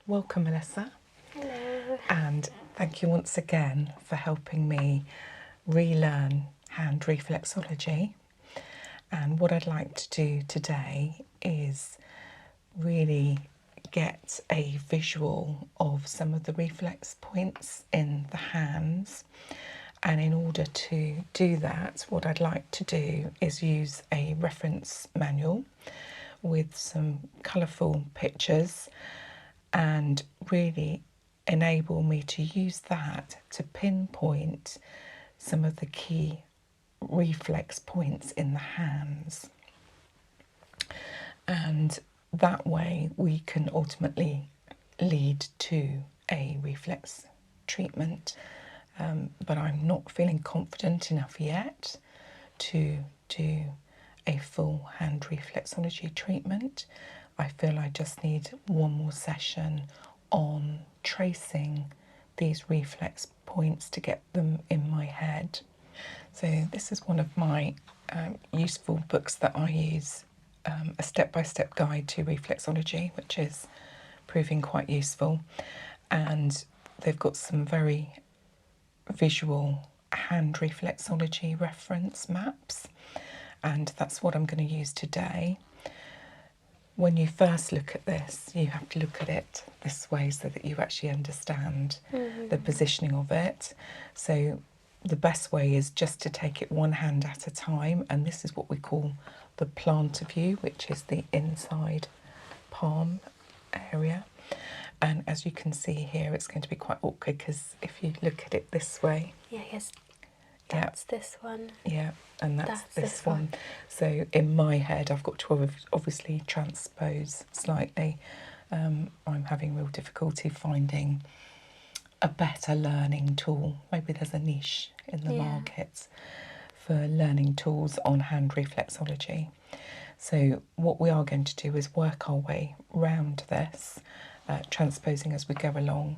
Welcome, Melissa. Hello. And thank you once again for helping me relearn hand reflexology. And what I'd like to do today is really get a visual of some of the reflex points in the hands. And in order to do that, what I'd like to do is use a reference manual with some colourful pictures and really enable me to use that to pinpoint some of the key reflex points in the hands. And that way we can ultimately lead to a reflex treatment. But I'm not feeling confident enough yet to do a full hand reflexology treatment. I feel I just need one more session on tracing these reflex points to get them in my head. So this is one of my useful books that I use, a step-by-step guide to reflexology, which is proving quite useful. And they've got some very visual hand reflexology reference maps, and that's what I'm going to use today. When you first look at this, you have to look at it this way so that you actually understand the positioning of it. So the best way is just to take it one hand at a time, and this is what we call the plantar view, which is the inside palm area. And as you can see here, it's going to be quite awkward because if you look at it this way, Yes, that's this one. Yeah, and that's this one. So in my head, I've got to obviously transpose slightly. I'm having real difficulty finding a better learning tool. Maybe there's a niche in the markets for learning tools on hand reflexology. So what we are going to do is work our way round this, transposing as we go along.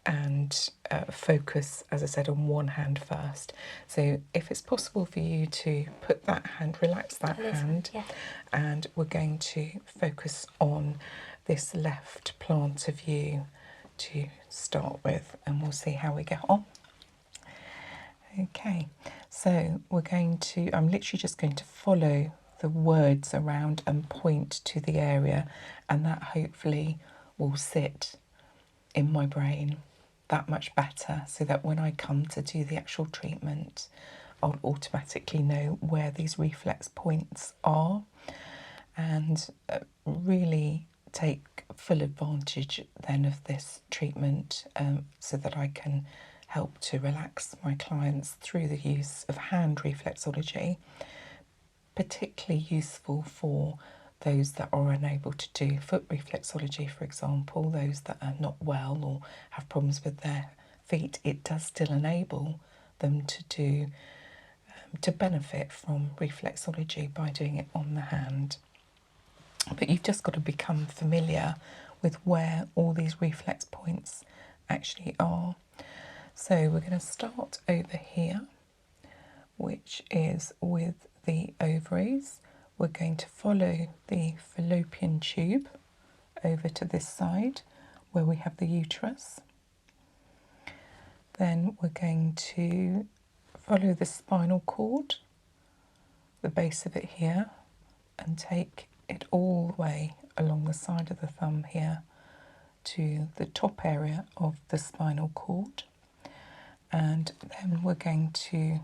And focus, as I said, on one hand first. So if it's possible for you to put that hand, relax that hand, and we're going to focus on this left plantar view to start with, and we'll see how we get on. Okay, so I'm literally just going to follow the words around and point to the area, and that hopefully will sit in my brain that much better, so that when I come to do the actual treatment, I'll automatically know where these reflex points are, and really take full advantage then of this treatment, so that I can help to relax my clients through the use of hand reflexology, particularly useful for those that are unable to do foot reflexology, for example, those that are not well or have problems with their feet. It does still enable them to benefit from reflexology by doing it on the hand. But you've just got to become familiar with where all these reflex points actually are. So we're going to start over here, which is with the ovaries. We're going to follow the fallopian tube over to this side where we have the uterus. Then we're going to follow the spinal cord, the base of it here, and take it all the way along the side of the thumb here to the top area of the spinal cord. And then we're going to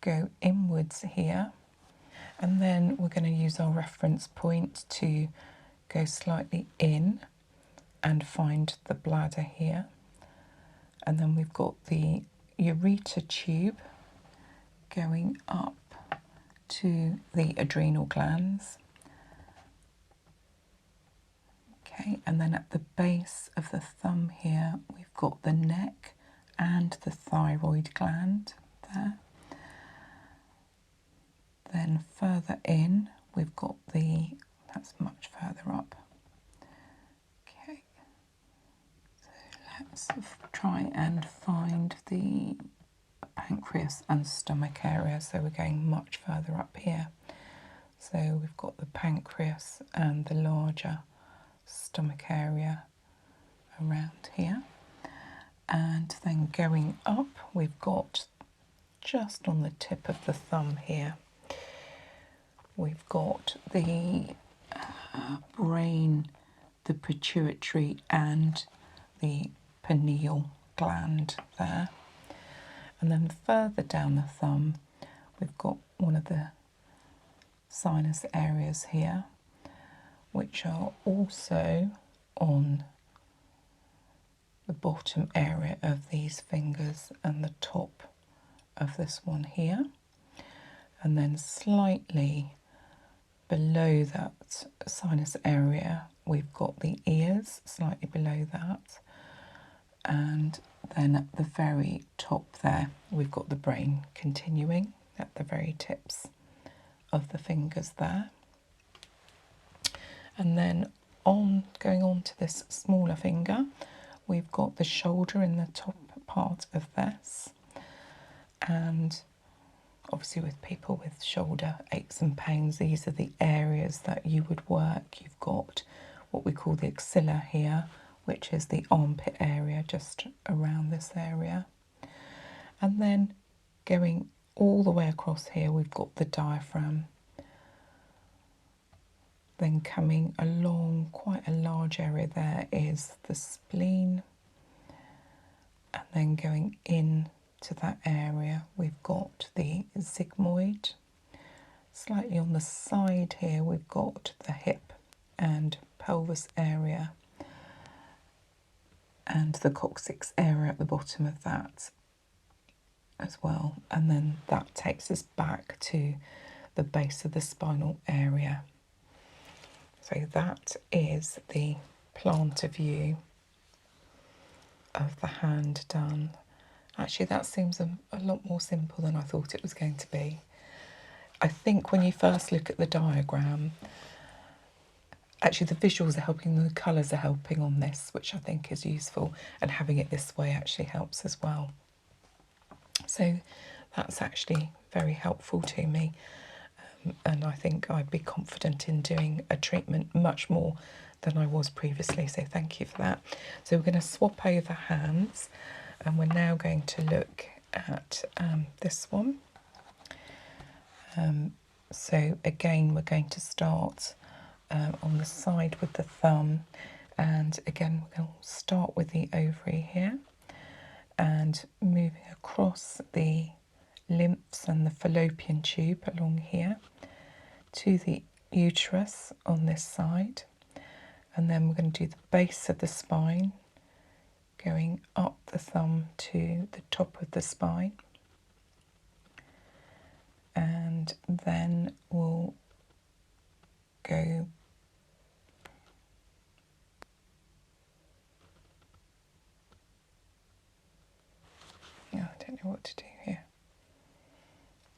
go inwards here. And then we're going to use our reference point to go slightly in and find the bladder here. And then we've got the ureter tube going up to the adrenal glands. Okay, and then at the base of the thumb here, we've got the neck and the thyroid gland there. Then further in, we've got that's much further up. Okay, so let's try and find the pancreas and stomach area. So we're going much further up here. So we've got the pancreas and the larger stomach area around here. And then going up, we've got just on the tip of the thumb here, we've got the brain, the pituitary and the pineal gland there. And then further down the thumb, we've got one of the sinus areas here, which are also on the bottom area of these fingers and the top of this one here. And then slightly below that sinus area, we've got the ears, slightly below that. And then at the very top there, we've got the brain continuing at the very tips of the fingers there. And then going on to this smaller finger, we've got the shoulder in the top part of this. And obviously with people with shoulder aches and pains, these are the areas that you would work. You've got what we call the axilla here, which is the armpit area, just around this area. And then going all the way across here, we've got the diaphragm. Then coming along quite a large area there is the spleen. And then going in to that area, we've got the sigmoid. Slightly on the side here, we've got the hip and pelvis area and the coccyx area at the bottom of that as well. And then that takes us back to the base of the spinal area. So that is the plantar view of the hand done. Actually, that seems a lot more simple than I thought it was going to be. I think when you first look at the diagram, actually the visuals are helping, the colours are helping on this, which I think is useful, and having it this way actually helps as well. So that's actually very helpful to me, and I think I'd be confident in doing a treatment much more than I was previously, so thank you for that. So we're going to swap over hands, and we're now going to look at this one. So again, we're going to start on the side with the thumb, and again we're going to start with the ovary here and moving across the lymphs and the fallopian tube along here to the uterus on this side, and then we're going to do the base of the spine, going up the thumb to the top of the spine, and then we'll go I don't know what to do here.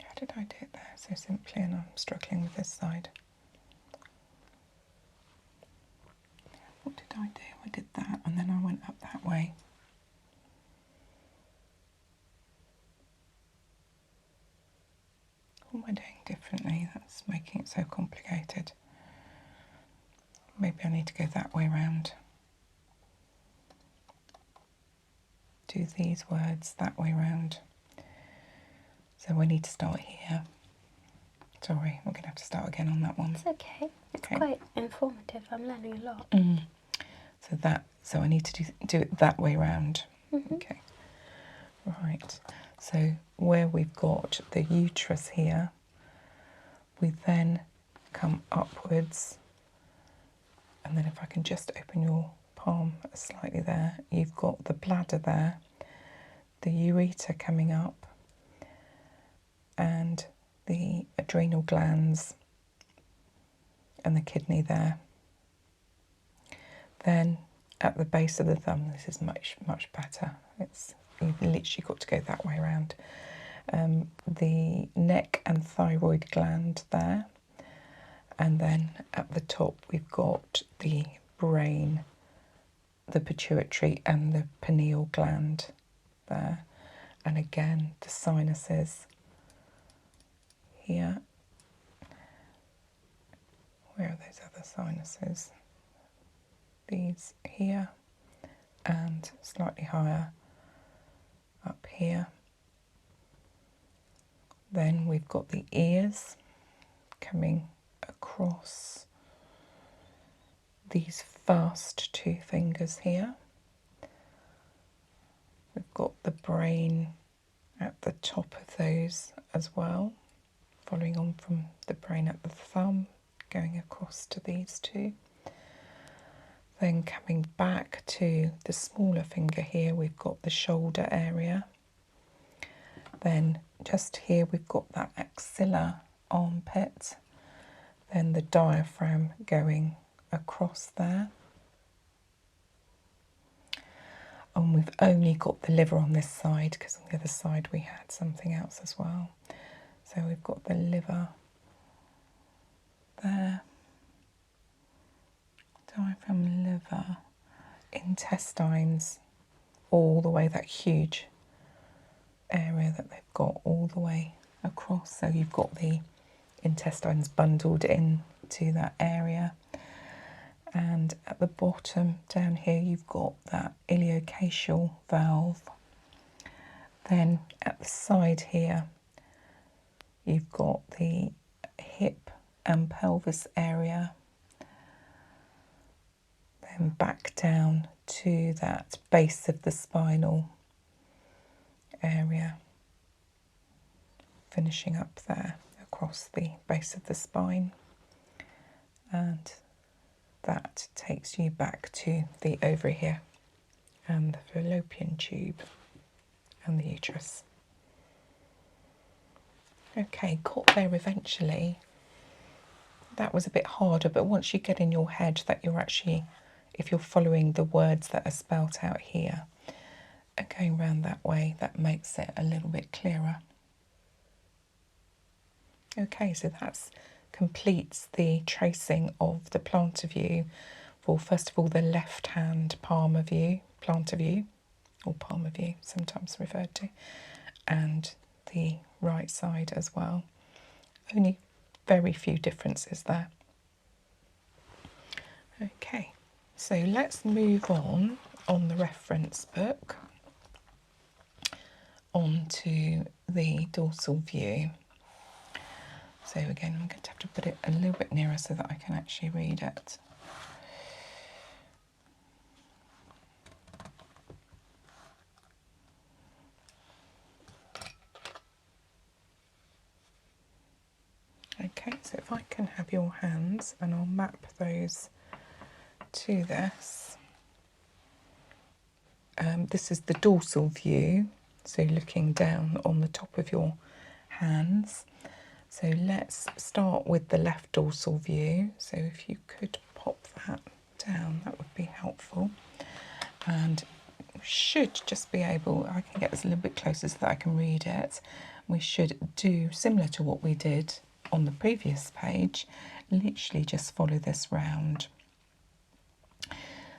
How did I do it there so simply, and I'm struggling with this side. What did I do? I did that and then I went up that way. What am I doing differently? That's making it so complicated. Maybe I need to go that way round. Do these words that way round. So we need to start here. Sorry, we're going to have to start again on that one. It's okay. It's quite informative. I'm learning a lot. So I need to do it that way round. Mm-hmm. Okay. Right. So where we've got the uterus here, we then come upwards, and then if I can just open your palm slightly there, you've got the bladder there, the ureter coming up, and the adrenal glands and the kidney there. Then at the base of the thumb, this is much better. You've literally got to go that way around. The neck and thyroid gland there, and then at the top we've got the brain, the pituitary and the pineal gland there, and again the sinuses here. Where are those other sinuses? these here and slightly higher up here. Then we've got the ears coming across these first two fingers here. We've got the brain at the top of those as well, following on from the brain at the thumb, going across to these two. Then coming back to the smaller finger here, we've got the shoulder area. Then just here we've got that axilla armpit. Then the diaphragm going across there. And we've only got the liver on this side because on the other side we had something else as well. So we've got the liver there, diaphragm, liver, intestines, all the way, that huge area that they've got all the way across. So you've got the intestines bundled into that area. And at the bottom down here you've got that iliocacial valve. Then at the side here you've got the hip and pelvis area. Then back down to that base of the spinal area, finishing up there across the base of the spine. And that takes you back to the ovary here and the fallopian tube and the uterus. Okay, got there eventually. That was a bit harder, but once you get in your head that you're actually, if you're following the words that are spelt out here and going round that way, that makes it a little bit clearer. Okay, so that's completes the tracing of the plantar view for, first of all, the left hand palmar view, plantar view, or palmar view sometimes referred to, and the right side as well. Only very few differences there. Okay, so let's move on the reference book onto the dorsal view. So again, I'm going to have to put it a little bit nearer so that I can actually read it. Okay, so if I can have your hands and I'll map those to this. This is the dorsal view, so looking down on the top of your hands. So let's start with the left dorsal view. So if you could pop that down, that would be helpful. And we should just be able, I can get this a little bit closer so that I can read it. We should do similar to what we did on the previous page, literally just follow this round.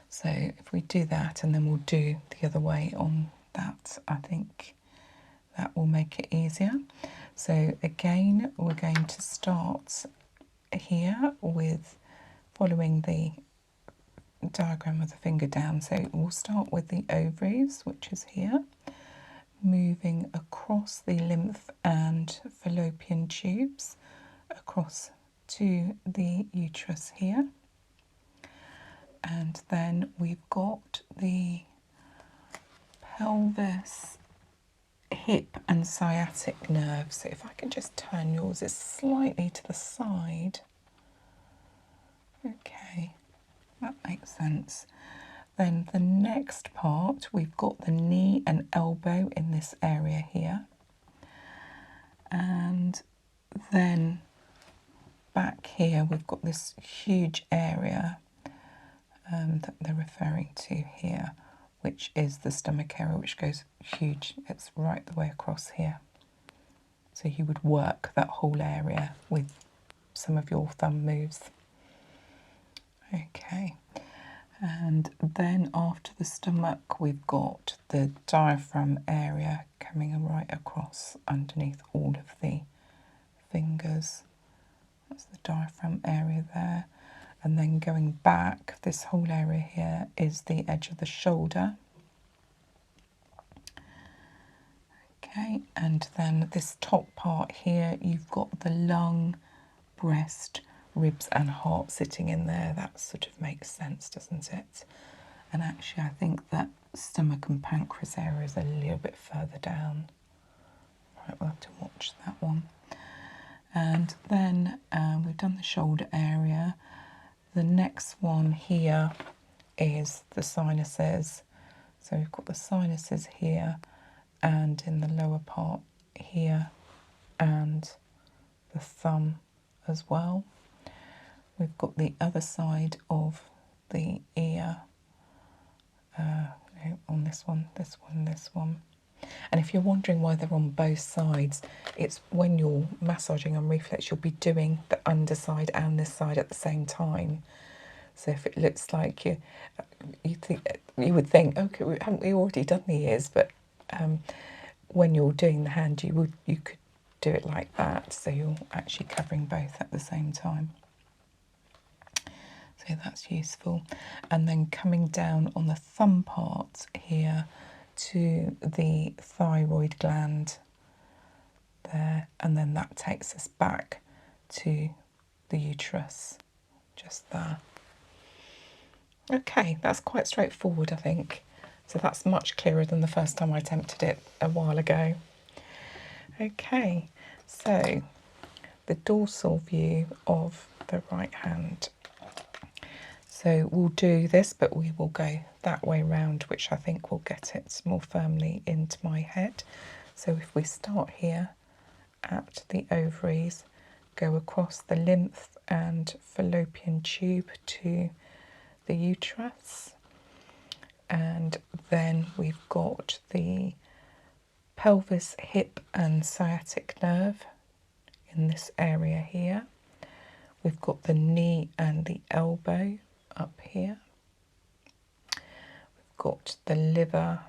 So if we do that and then we'll do the other way on that, I think that will make it easier. So again, we're going to start here with following the diagram of the finger down. So we'll start with the ovaries, which is here, moving across the lymph and fallopian tubes, across to the uterus here. And then we've got the pelvis, hip and sciatic nerves. So if I can just turn yours is slightly to the side. Okay, that makes sense. Then the next part, we've got the knee and elbow in this area here. And then back here, we've got this huge area that they're referring to here, which is the stomach area, which goes huge. It's right the way across here. So you would work that whole area with some of your thumb moves. Okay. And then after the stomach, we've got the diaphragm area coming right across underneath all of the fingers. That's the diaphragm area there. And then going back, this whole area here is the edge of the shoulder. Okay, and then this top part here, you've got the lung, breast, ribs and heart sitting in there. That sort of makes sense, doesn't it? And actually I think that stomach and pancreas area is a little bit further down. Right, we'll have to watch that one. And then we've done the shoulder area. The next one here is the sinuses. So we've got the sinuses here and in the lower part here and the thumb as well. We've got the other side of the ear on this one, this one, this one. And if you're wondering why they're on both sides, it's when you're massaging on reflex, you'll be doing the underside and this side at the same time. So if it looks like you would think, okay, haven't we already done the ears? But when you're doing the hand, you could do it like that. So you're actually covering both at the same time. So that's useful. And then coming down on the thumb part here to the thyroid gland there, and then that takes us back to the uterus, just there. Okay, that's quite straightforward, I think. So that's much clearer than the first time I attempted it a while ago. Okay, so the dorsal view of the right hand. So we'll do this, but we will go that way round, which I think will get it more firmly into my head. So if we start here at the ovaries, go across the lymph and fallopian tube to the uterus, and then we've got the pelvis, hip and sciatic nerve in this area here. We've got the knee and the elbow up here. We've got the liver,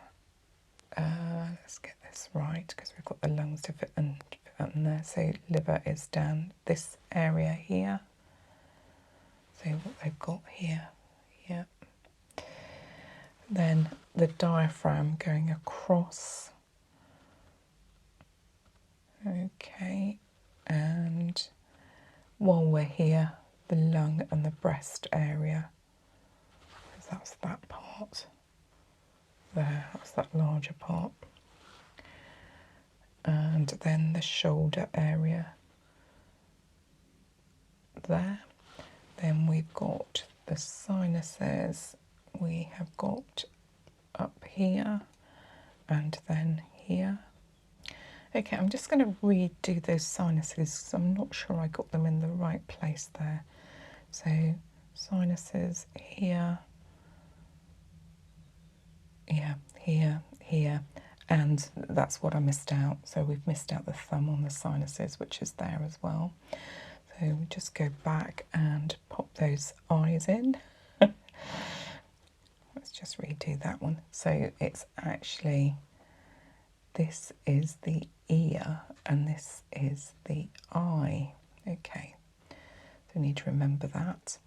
let's get this right because we've got the lungs to fit in there. So liver is down this area here. So what they've got here, yeah. Then the diaphragm going across. Okay, and while we're here, the lung and the breast area. That's that part there, that's that larger part. And then the shoulder area there. Then we've got the sinuses, we have got up here and then here. Okay, I'm just going to redo those sinuses because I'm not sure I got them in the right place there. So sinuses here, yeah, here, and that's what I missed out. So we've missed out the thumb on the sinuses, which is there as well. So we just go back and pop those eyes in. Let's just redo that one. So it's actually, this is the ear and this is the eye. Okay, so we need to remember that.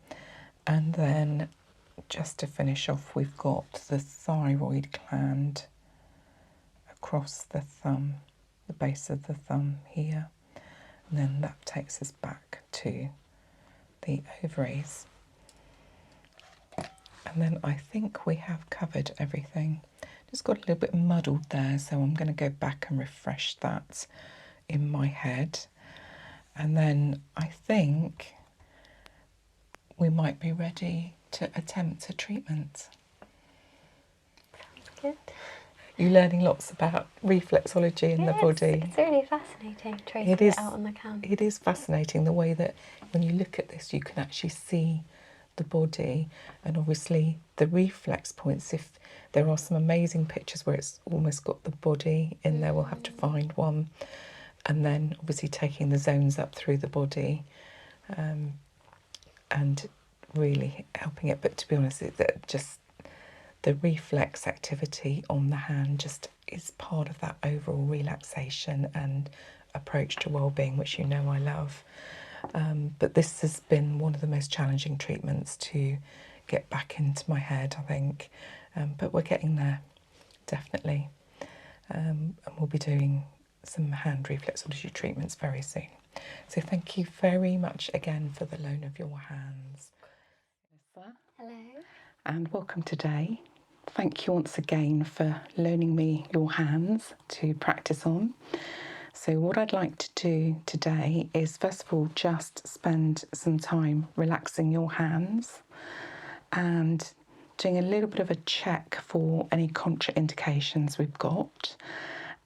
And then just to finish off, we've got the thyroid gland across the thumb, the base of the thumb here. And then that takes us back to the ovaries. And then I think we have covered everything. Just got a little bit muddled there, so I'm going to go back and refresh that in my head. And then I think we might be ready to attempt a treatment. Sounds good. You're learning lots about reflexology in the body. It's really fascinating tracing It is, it out on the canvas. it is fascinating the way that when you look at this, you can actually see the body, and obviously the reflex points. If there are some amazing pictures where it's almost got the body in there, we'll have to find one. And then obviously taking the zones up through the body, and really helping it. But to be honest, just the reflex activity on the hand just is part of that overall relaxation and approach to well-being, which you know I love. But this has been one of the most challenging treatments to get back into my head, I think. But we're getting there, definitely. And we'll be doing some hand reflexology treatments very soon. So thank you very much again for the loan of your hands. Hello. And welcome today. Thank you once again for loaning me your hands to practice on. So what I'd like to do today is first of all just spend some time relaxing your hands and doing a little bit of a check for any contraindications we've got.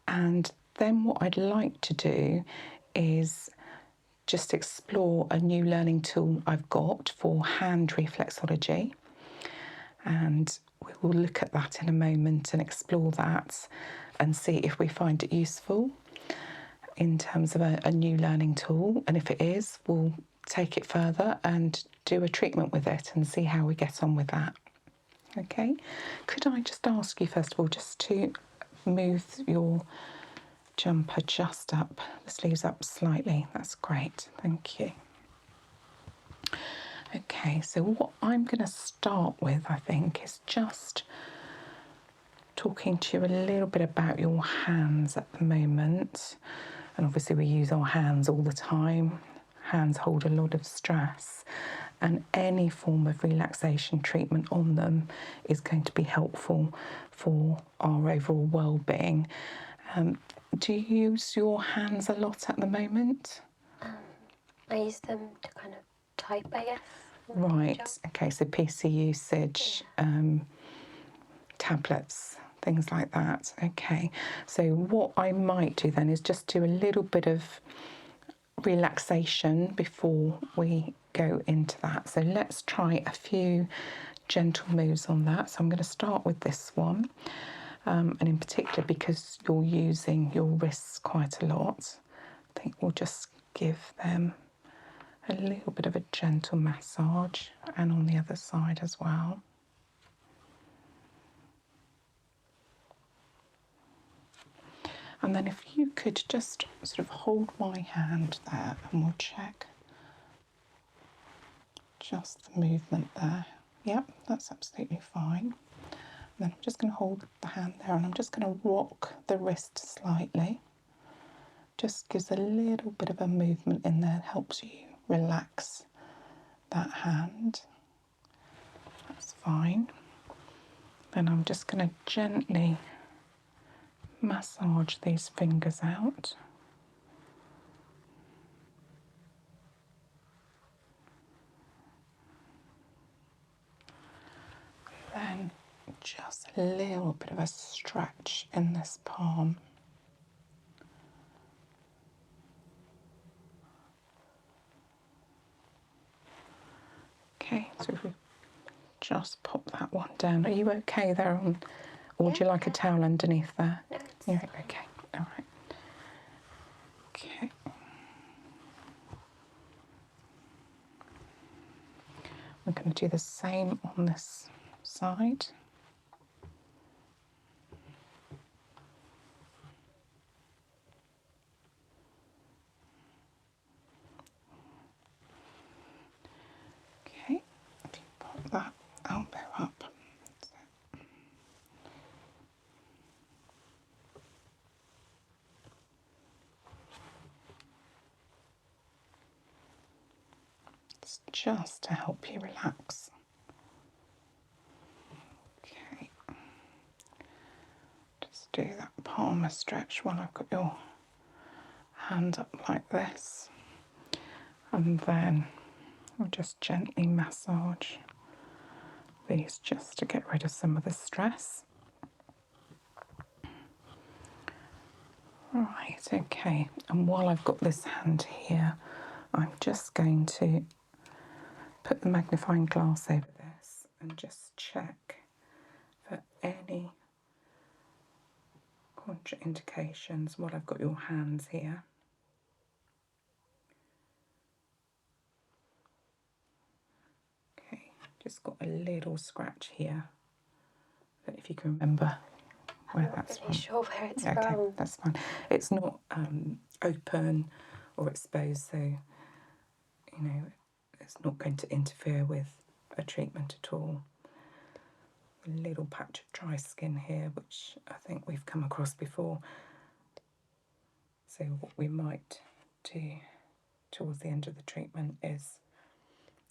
And then what I'd like to do is just explore a new learning tool I've got for hand reflexology. And we will look at that in a moment and explore that and see if we find it useful in terms of a new learning tool. And if it is, we'll take it further and do a treatment with it and see how we get on with that. Okay, could I just ask you first of all just to move your jumper just up, the sleeves up slightly? That's great, thank you. Okay, so what I'm going to start with, I think, is just talking to you a little bit about your hands at the moment. And obviously we use our hands all the time. Hands hold a lot of stress, and any form of relaxation treatment on them is going to be helpful for our overall well-being. Do you use your hands a lot at the moment? I use them to kind of type, I guess. Right, okay, so PC usage, tablets, things like that. Okay, so what I might do then is just do a little bit of relaxation before we go into that. So let's try a few gentle moves on that. So I'm going to start with this one, and in particular because you're using your wrists quite a lot, I think we'll just give them a little bit of a gentle massage, and on the other side as well. And then if you could just sort of hold my hand there and we'll check just the movement there. Yep, that's absolutely fine. And then I'm just going to hold the hand there and I'm just going to rock the wrist slightly. Just gives a little bit of a movement in there, helps you relax that hand. That's fine. Then I'm just going to gently massage these fingers out. Then just a little bit of a stretch in this palm. Okay, so if we just pop that one down. Are you okay there on, or would you like a towel underneath there? No, You're okay. All right. Okay. We're going to do the same on this side. Okay. If you pop that elbow up. It's just to help you relax. Okay. Just do that palmar stretch while I've got your hand up like this. And then we'll just gently massage these just to get rid of some of the stress. Right, okay. And while I've got this hand here, I'm just going to put the magnifying glass over this and just check for any contraindications while I've got your hands here. Okay, just got a little scratch here. I don't know if you can remember where that's from. I'm not really sure where it's Okay, from. that's fine. It's not open or exposed, so it's not going to interfere with a treatment at all. A little patch of dry skin here, which I think we've come across before. So what we might do towards the end of the treatment is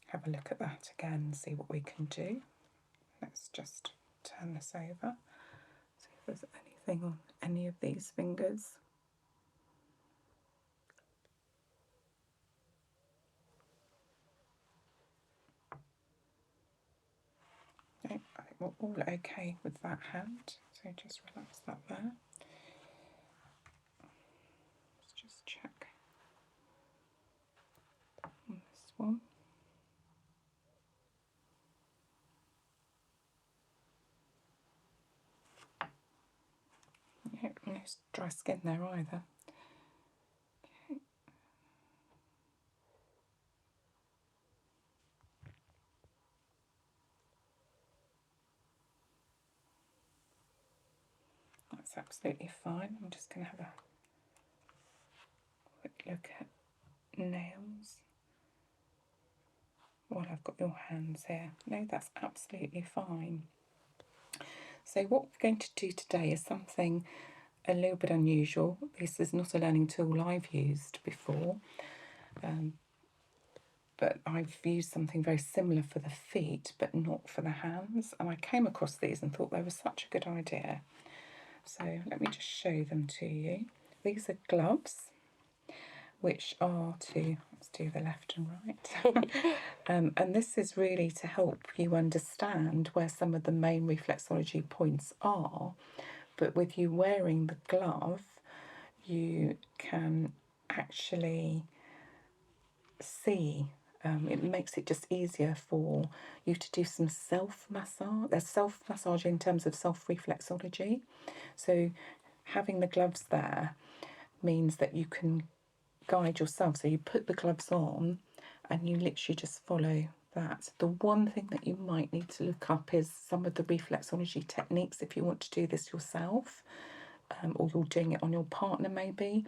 have a look at that again and see what we can do. Let's just turn this over, see if there's anything on any of these fingers. No, I think we're all okay with that hand, so just relax that there. Let's just check on this one. Yeah, no dry skin there either. Okay. That's absolutely fine. I'm just going to have a quick look at nails while I've got your hands here. No, that's absolutely fine. So what we're going to do today is something a little bit unusual. This is not a learning tool I've used before, but I've used something very similar for the feet, but not for the hands. And I came across these and thought they were such a good idea. So let me just show them to you. These are gloves, which are let's do the left and right. And this is really to help you understand where some of the main reflexology points are. But with you wearing the glove, you can actually see. It makes it just easier for you to do some self-massage. There's self-massage in terms of self-reflexology. So having the gloves there means that you can guide yourself. So you put the gloves on and you literally just follow that. The one thing that you might need to look up is some of the reflexology techniques if you want to do this yourself, or you're doing it on your partner maybe.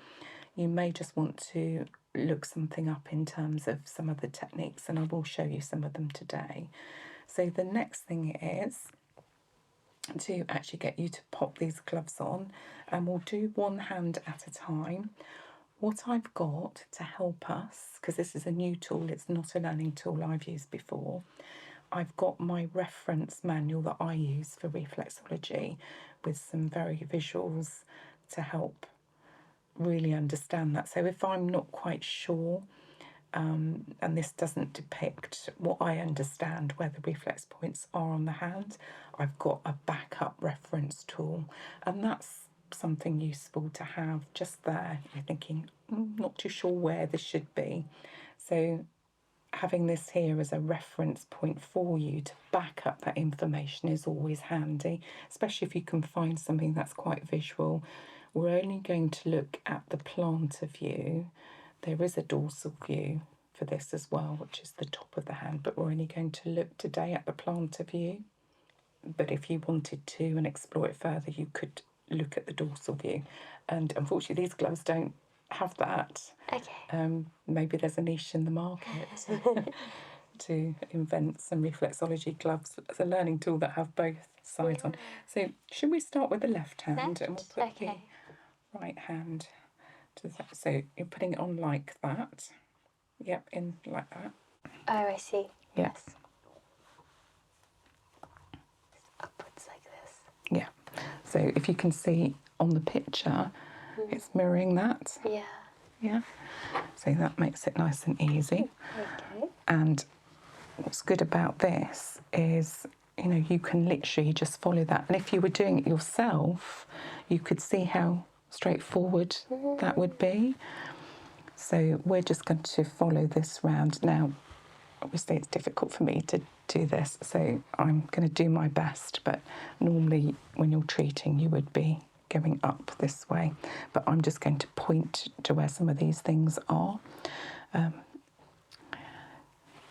You may just want to look something up in terms of some of the techniques, and I will show you some of them today. So the next thing is to actually get you to pop these gloves on, and we'll do one hand at a time. What I've got to help us, because this is a new tool, it's not a learning tool I've used before, I've got my reference manual that I use for reflexology with some very visuals to help really understand that. So if I'm not quite sure, and this doesn't depict what I understand where the reflex points are on the hand, I've got a backup reference tool, and that's something useful to have just there. You're thinking, not too sure where this should be. So having this here as a reference point for you to back up that information is always handy, especially if you can find something that's quite visual. We're only going to look at the plantar view. There is a dorsal view for this as well, which is the top of the hand, but we're only going to look today at the plantar view. But if you wanted to and explore it further, you could look at the dorsal view. And unfortunately, these gloves don't have that. Okay. Maybe there's a niche in the market to invent some reflexology gloves as a learning tool that have both sides on. So should we start with the left hand, and we'll put the right hand to that. So you're putting it on like that. Yep, in like that. Oh, I see. Yeah. Yes. Upwards like this. Yeah. So if you can see on the picture, it's mirroring that. Yeah. Yeah. So that makes it nice and easy. Okay. And what's good about this is, you can literally just follow that. And if you were doing it yourself, you could see how straightforward that would be. So we're just going to follow this round. Now, obviously it's difficult for me to do this, so I'm going to do my best, but normally when you're treating you would be going up this way, but I'm just going to point to where some of these things are.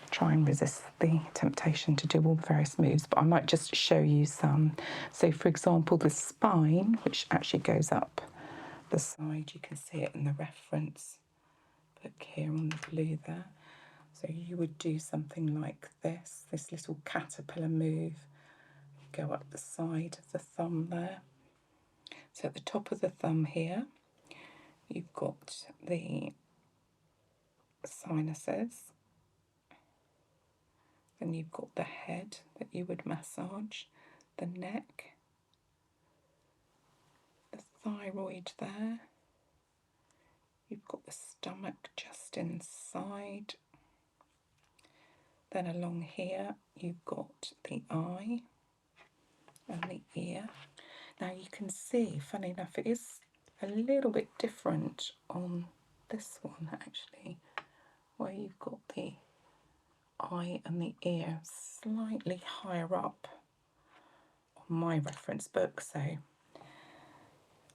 Try and resist the temptation to do all the various moves, but I might just show you some. So for example, the spine, which actually goes up the side, you can see it in the reference book here on the blue there. So you would do something like this little caterpillar move, go up the side of the thumb there. So at the top of the thumb here, you've got the sinuses, then you've got the head that you would massage, the neck, the thyroid there, you've got the stomach just inside, then along here you've got the eye and the ear. Now you can see, funny enough, it is a little bit different on this one actually, where you've got the eye and the ear slightly higher up on my reference book. So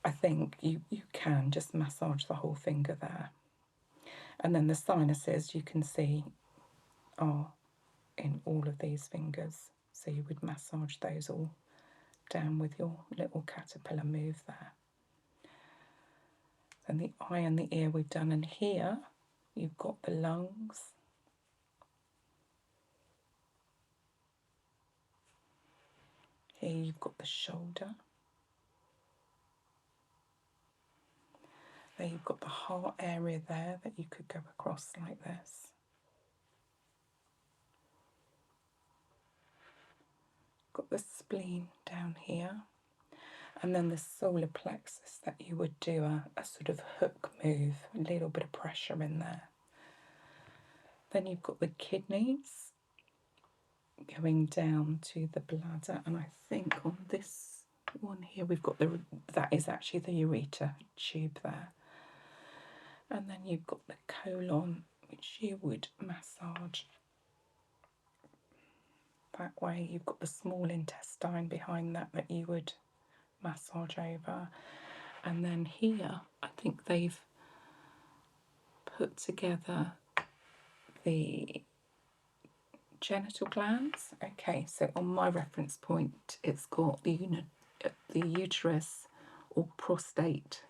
I think you can just massage the whole finger there. And then the sinuses, you can see, are in all of these fingers. So you would massage those all down with your little caterpillar move there. And the eye and the ear we've done, and here you've got the lungs. Here you've got the shoulder. There you've got the heart area there that you could go across like this. Got the spleen down here. And then the solar plexus that you would do a sort of hook move, a little bit of pressure in there. Then you've got the kidneys going down to the bladder, and I think on this one here we've got that is actually the ureter tube there. And then you've got the colon, which you would massage that way. You've got the small intestine behind that you would massage over. And then here I think they've put together the genital glands. Okay, so on my reference point it's got the uterus or prostate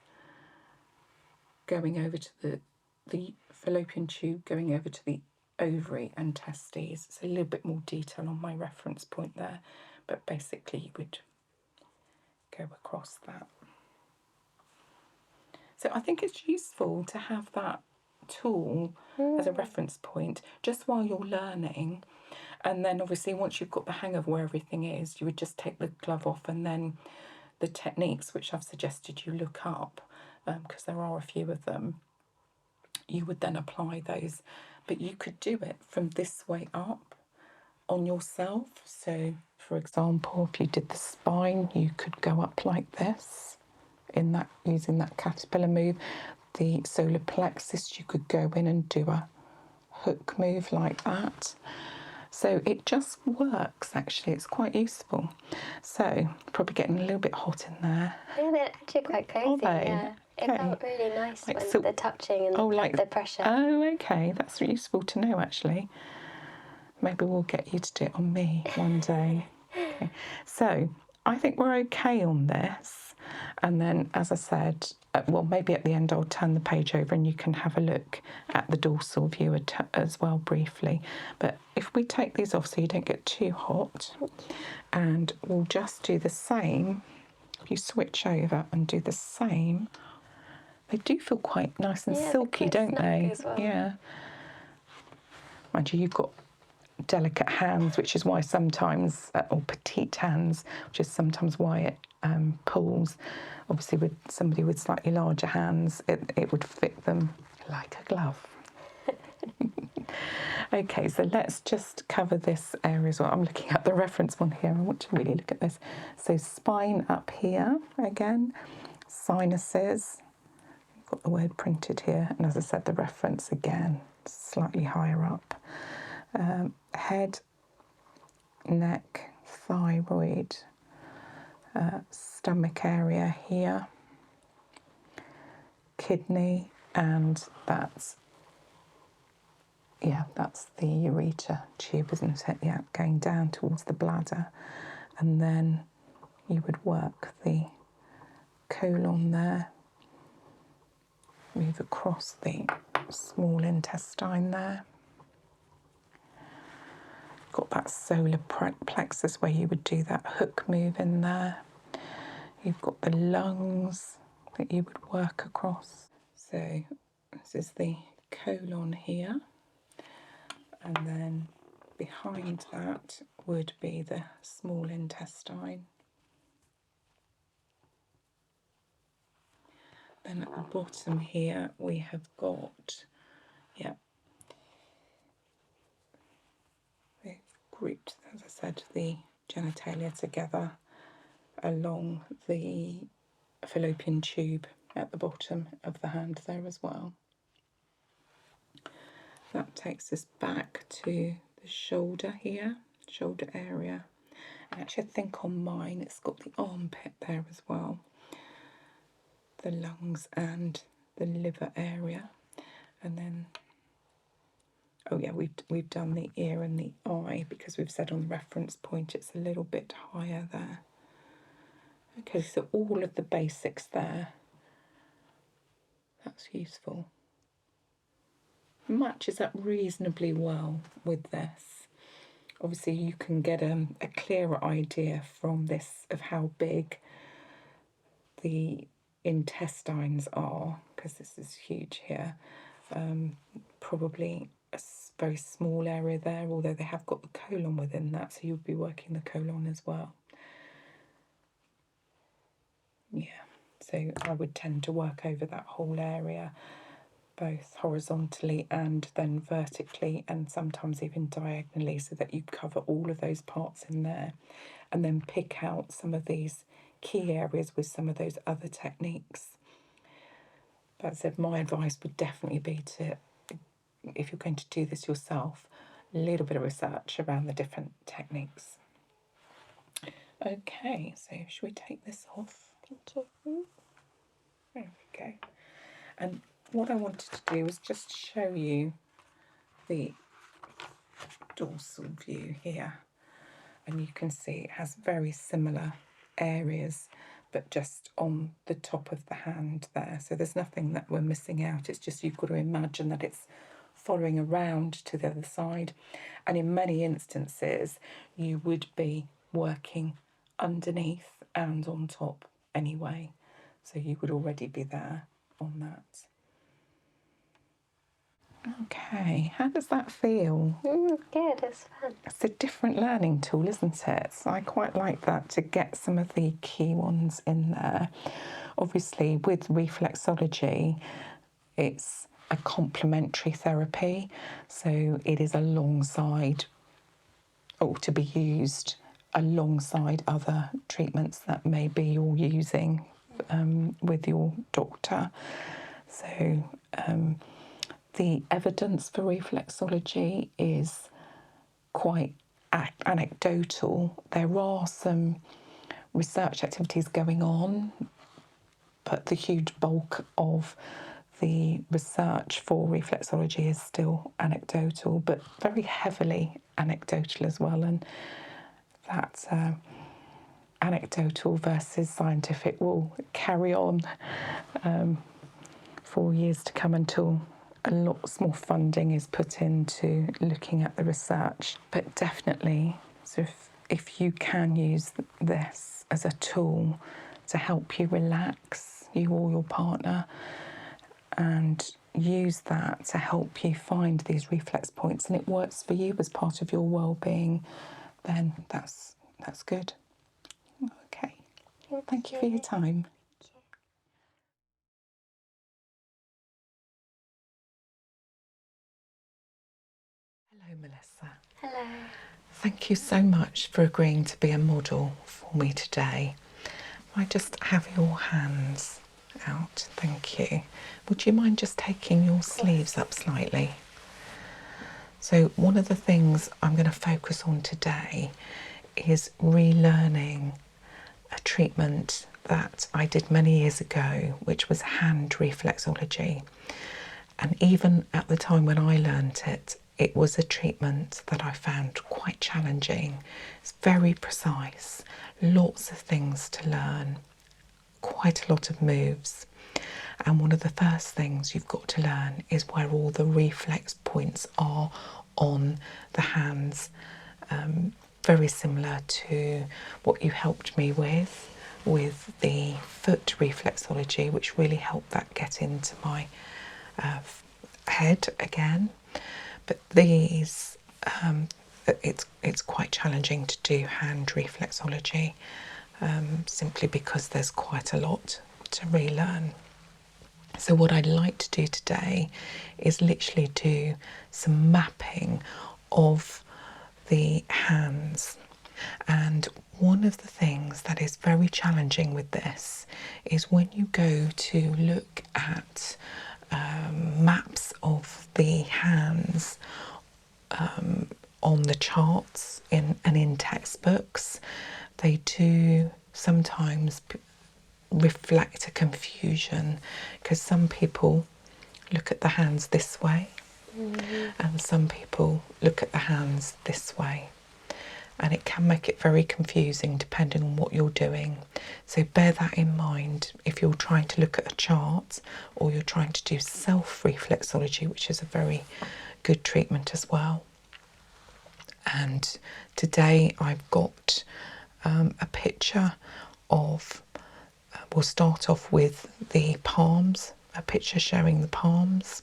going over to the fallopian tube going over to the ovary and testes. So a little bit more detail on my reference point there, but basically you would go across that. So I think it's useful to have that tool as a reference point just while you're learning. And then obviously once you've got the hang of where everything is, you would just take the glove off, and then the techniques which I've suggested you look up, because there are a few of them, you would then apply those. But you could do it from this way up on yourself. So for example, if you did the spine, you could go up like this in that, using that caterpillar move. The solar plexus, you could go in and do a hook move like that. So it just works, actually. It's quite useful. So probably getting a little bit hot in there. Yeah, they're actually quite cozy. Yeah. Okay. It felt really nice Like when the touching and the pressure. Oh, okay. That's useful to know, actually. Maybe we'll get you to do it on me one day. Okay. So I think we're okay on this. And then, as I said, well, maybe at the end I'll turn the page over and you can have a look at the dorsal view as well briefly. But if we take these off so you don't get too hot, and we'll just do the same. If you switch over and do the same, they do feel quite nice and silky, don't they? As well. Yeah. Mind you, you've got delicate hands, which is why sometimes, or petite hands, which is sometimes why it pulls. Obviously with somebody with slightly larger hands, it would fit them like a glove. Okay, so let's just cover this area as well. I'm looking at the reference one here. I want to really look at this. So spine up here again, sinuses, I've got the word printed here, and as I said, the reference again, slightly higher up. Head, neck, thyroid, stomach area here, kidney, and that's the ureter tube, isn't it? Yeah, going down towards the bladder. And then you would work the colon there, move across the small intestine there. got that solar plexus where you would do that hook move in there. You've got the lungs that you would work across. So this is the colon here, and then behind that would be the small intestine. Then at the bottom here we have got, we've grouped, as I said, the genitalia together along the fallopian tube at the bottom of the hand there as well. That takes us back to the shoulder here, shoulder area. And actually I think on mine it's got the armpit there as well, the lungs and the liver area. And then, oh yeah, we've done the ear and the eye because we've said on the reference point it's a little bit higher there. Okay, so all of the basics there. That's useful. Matches up reasonably well with this. Obviously you can get a clearer idea from this of how big the intestines are, because this is huge here. Probably a very small area there, although they have got the colon within that, so you'll be working the colon as well. Yeah, so I would tend to work over that whole area, both horizontally and then vertically, and sometimes even diagonally, so that you cover all of those parts in there, and then pick out some of these key areas with some of those other techniques. But as I said, my advice would definitely be to, if you're going to do this yourself, a little bit of research around the different techniques. Okay, so should we take this off? There we go. And what I wanted to do was just show you the dorsal view here. And you can see it has very similar areas, but just on the top of the hand there. So there's nothing that we're missing out. It's just you've got to imagine that it's following around to the other side. And in many instances, you would be working underneath and on top anyway. So you would already be there on that. Okay, how does that feel? Good, it's fun. It's a different learning tool, isn't it? So I quite like that, to get some of the key ones in there. Obviously, with reflexology, it's a complementary therapy, so it is alongside, or to be used alongside other treatments that maybe you're using with your doctor. So the evidence for reflexology is quite anecdotal. There are some research activities going on, but the huge bulk of the research for reflexology is still anecdotal, but very heavily anecdotal as well. And that anecdotal versus scientific will carry on for years to come, until a lot more funding is put into looking at the research. But definitely, so if you can use this as a tool to help you relax, you or your partner, and use that to help you find these reflex points, and it works for you as part of your well-being, then that's good. Okay, thank you for your time. Hello, Melissa. Hello. Thank you so much for agreeing to be a model for me today. I just have your hands out, thank you. Would you mind just taking your sleeves up slightly? So one of the things I'm going to focus on today is relearning a treatment that I did many years ago, which was hand reflexology. And even at the time when I learnt it, it was a treatment that I found quite challenging. It's very precise, lots of things to learn, quite a lot of moves. And one of the first things you've got to learn is where all the reflex points are on the hands very similar to what you helped me with the foot reflexology, which really helped that get into my head again. But these, it's quite challenging to do hand reflexology, simply because there's quite a lot to relearn. So what I'd like to do today is literally do some mapping of the hands. And one of the things that is very challenging with this is when you go to look at maps of the hands on the charts in textbooks, they do sometimes reflect a confusion, because some people look at the hands this way and some people look at the hands this way, and it can make it very confusing depending on what you're doing. So bear that in mind if you're trying to look at a chart or you're trying to do self reflexology, which is a very good treatment as well. And today I've got a picture of, we'll start off with the palms, a picture showing the palms.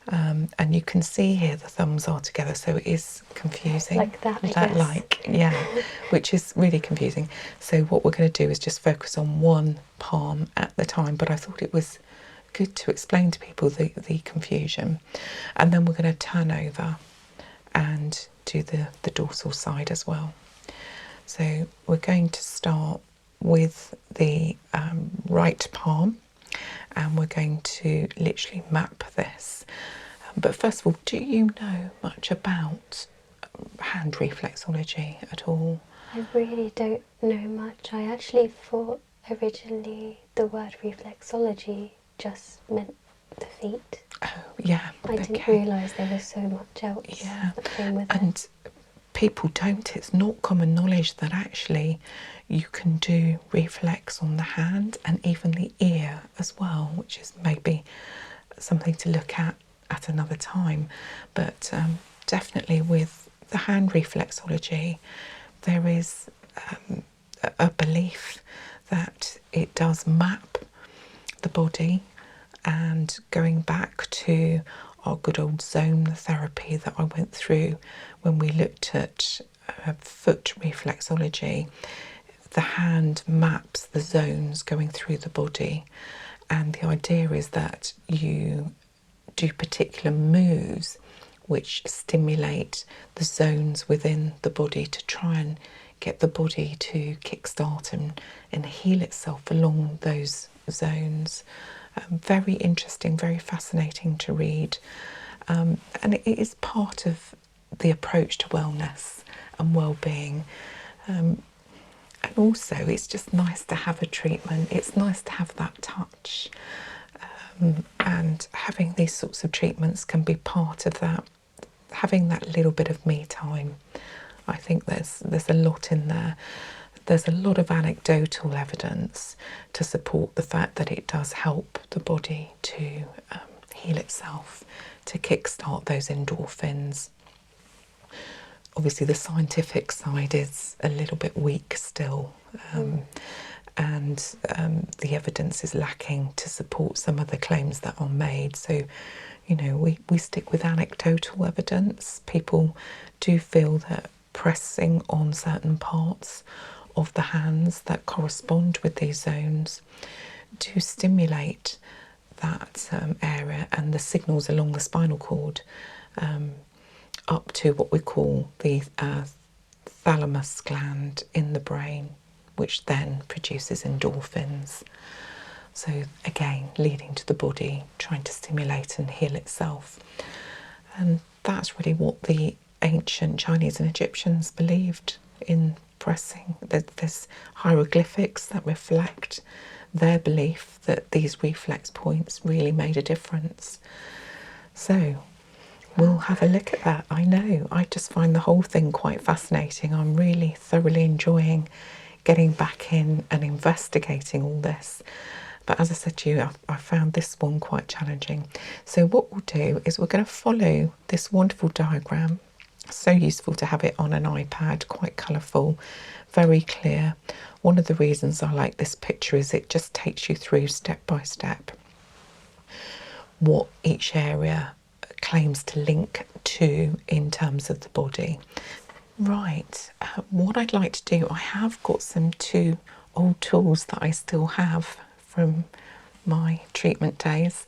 And you can see here the thumbs are together, so it is confusing. Like that, I guess. Yeah, which is really confusing. So what we're going to do is just focus on one palm at the time, but I thought it was good to explain to people the confusion. And then we're going to turn over and do the dorsal side as well. So we're going to start with the right palm, and we're going to literally map this. But first of all, do you know much about hand reflexology at all? I really don't know much. I actually thought originally the word reflexology just meant the feet. Oh, yeah. I didn't realise there was so much else that came with it. And people don't. It's not common knowledge that actually you can do reflex on the hand and even the ear as well, which is maybe something to look at another time. But definitely with the hand reflexology, there is a belief that it does map the body, and going back to our good old zone therapy that I went through when we looked at foot reflexology, the hand maps the zones going through the body, and the idea is that you do particular moves which stimulate the zones within the body to try and get the body to kickstart and heal itself along those zones. Very interesting, very fascinating to read, and it is part of the approach to wellness and well-being. And also it's just nice to have a treatment, it's nice to have that touch, and having these sorts of treatments can be part of that, having that little bit of me time. I think there's a lot in there. There's a lot of anecdotal evidence to support the fact that it does help the body to heal itself, to kickstart those endorphins. Obviously the scientific side is a little bit weak still, and the evidence is lacking to support some of the claims that are made. So, you know, we stick with anecdotal evidence. People do feel that pressing on certain parts of the hands that correspond with these zones do stimulate that area and the signals along the spinal cord up to what we call the thalamus gland in the brain, which then produces endorphins. So again, leading to the body trying to stimulate and heal itself. And that's really what the ancient Chinese and Egyptians believed in pressing. There's hieroglyphics that reflect their belief that these reflex points really made a difference. So we'll have a look at that. I know, I just find the whole thing quite fascinating. I'm really thoroughly enjoying getting back in and investigating all this. But as I said to you, I found this one quite challenging. So what we'll do is we're going to follow this wonderful diagram So useful to have it on an iPad, quite colourful, very clear. One of the reasons I like this picture is it just takes you through step by step what each area claims to link to in terms of the body. Right, what I'd like to do, I have got some two old tools that I still have from my treatment days,